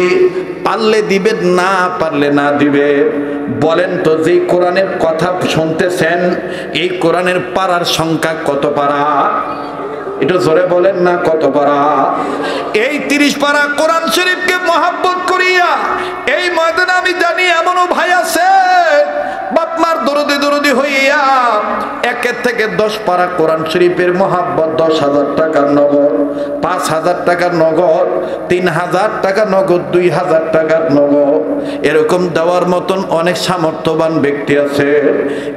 পারলে দিবেন, না পারলে না দিবে। বলেন তো, যে কোরআনের কথা শুনতেছেন এই কোরআনের পারার সংখ্যা কত পারা? একটু জোরে বলেন না, কত পারা? এই 30 পারা কোরআন শরীফকে মহব্বত করিয়া এই ময়দানে আমি জানি এমনও ভাই আছে বাপমার দরদি হইয়া 1 থেকে 10 পারা কোরআন শরীফের মহব্বত 10,000 টাকার নগদ, 5,000 টাকার নগদ, 3,000 টাকা নগদ, 2,000 টাকার নগদ এরকম দেওয়ার মতন অনেক সামর্থ্যবান ব্যক্তি আছে।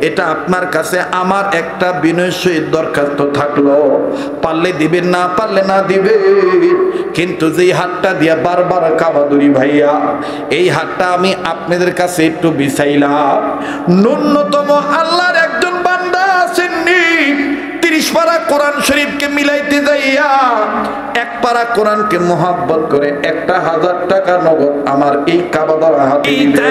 এটা আপনার কাছে আমার একটা বিনয় সহিত দরখাস্ত থাকলো, পারলে দিবেন, না পারলে না দিবে। কিন্তু যেই হাতটা দিয়া বারবার কাবাদুরি ভাইয়া, এই হাতটা আমি আপনাদের কাছে একটু বিছাইলাম। ন্যূনতম আল্লাহর একজন বান্দা আছেননি 30 পারা কোরআন শরীফকে মিলাইতে যাইয়া 1 পারা কোরআনকে মহব্বত করে 1,000 টাকা নগদ আমার এই কাবাদার হাতে দিবে।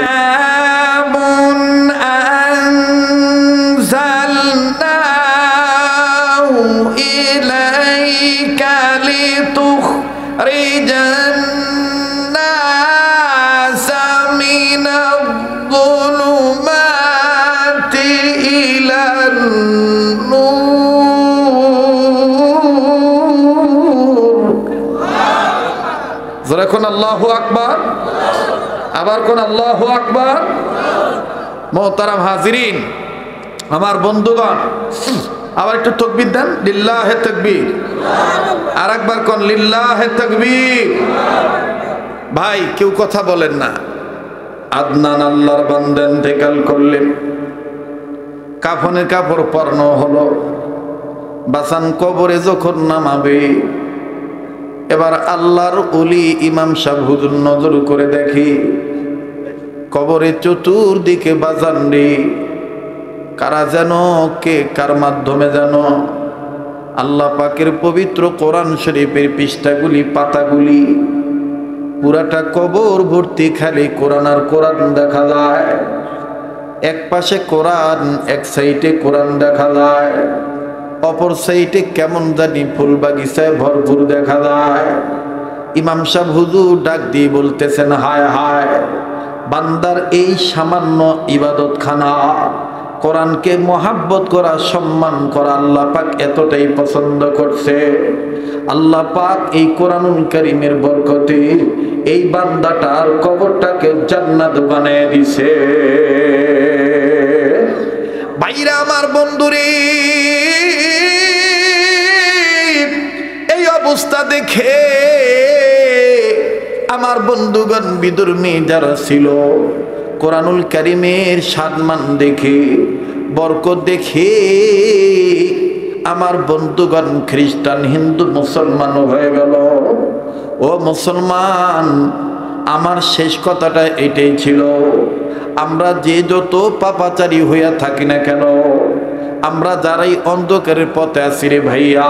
যখন আল্লাহু আকবার, আবার কোন আল্লাহু আকবার। মোহতারাম হাজিরিন, আমার বন্ধুগণ, আবার একটু তাকবীর দেন, লিল্লাহে তাকবীর। আর একবার কোন লিল্লাহে তাকবীর। ভাই কেউ কথা বলেন না। আদনান আল্লাহর বান্দা ইন্তেকাল করলেন, কাফনের কাপড় পরানো হলো, বাসান কবরে যখন নামাবে, এবার আল্লাহর ওলি ইমাম সাহেব হুজুর নজর করে দেখি কবরে চতুর্দিকে বাজান রে, কারা যেন, কে কার মাধ্যমে যেন আল্লাহ পাকের পবিত্র কোরআন শরীফের পৃষ্ঠাগুলি, পাতাগুলি পুরাটা কবর ভর্তি খালি কোরআন আর কোরআন দেখা যায়। এক পাশে কোরআন, এক সাইডে কোরআন দেখা যায়, অপর সাইডে কেমন জানি ফুল বাগিচায় ভরপুর দেখা যায়। ইমাম সাহেব হুজুর ডাক দিয়ে বলতেছেন, হায় হায়, বান্দার এই সামান্য ইবাদতখানা, কোরআনকে মহাব্বত করা, সম্মান করা আল্লাহ পাক এতটাই পছন্দ করছে। আল্লাহ পাক এই কোরআনুল কারীমের বরকতে এই বান্দাটার কবরটাকে জান্নাত বানিয়ে দিছে। ভাইরা আমার, বন্ধুরে, এই অবস্থা দেখে আমার বন্ধুগণ বিধর্মী যারা ছিল, কোরআনুল কারীমের সম্মান দেখে, বরকত দেখে আমার বন্ধুগণ খ্রিস্টান, হিন্দু, মুসলমান হয়ে গেল। ও মুসলমান, আমার শেষ কথাটা এটাই ছিল, আমরা যে যত পাপাচারী হইয়া থাকি না কেন, আমরা যারাই অন্ধকারের পথে আছি রে ভাইয়া,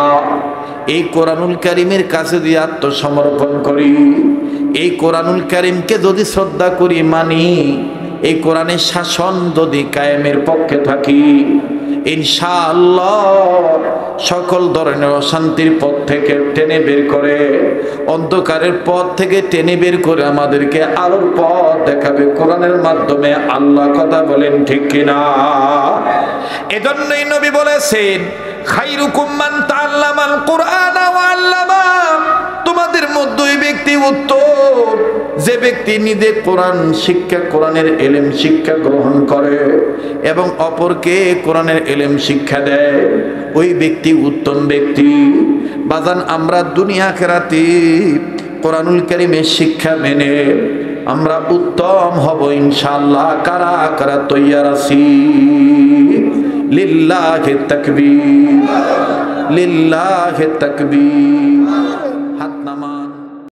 এই কোরআনুল কারীমের কাছে যদি আত্মসমর্পণ করি, এই কোরআনুল কারীমকে যদি শ্রদ্ধা করি, মানি, এই কোরআনের শাসন যদি কায়েমের পক্ষে থাকি, ইনশাআল্লাহ সকল ধরনের অশান্তির পথ থেকে টেনে বের করে, অন্ধকারের পথ থেকে টেনে বের করে আমাদেরকে আলোর পথ দেখাবে কোরআনের মাধ্যমে। আল্লাহ কথা বলেন ঠিক কিনা? এজন্যই নবী বলেছেন, খায়রুকুম মান তাআল্লামাল কুরআনা ওয়া আল্লামা, তোমাদের মধ্যে ওই ব্যক্তি উত্তম যে ব্যক্তি নিজে কোরআন শিক্ষা, কোরআনের ইলম শিক্ষা গ্রহণ করে এবং অপরকে কোরআনের ইলম শিক্ষা দেয়, ওই ব্যক্তি উত্তম ব্যক্তি। বাজান, আমরা দুনিয়া আখিরাতে কোরআনুল কারীমের শিক্ষা মেনে আমরা উত্তম হব ইনশাআল্লাহ। কারা কারা তৈয়ার আছি? লিল্লাহি তাকবীর, লিল্লাহি তাকবীর।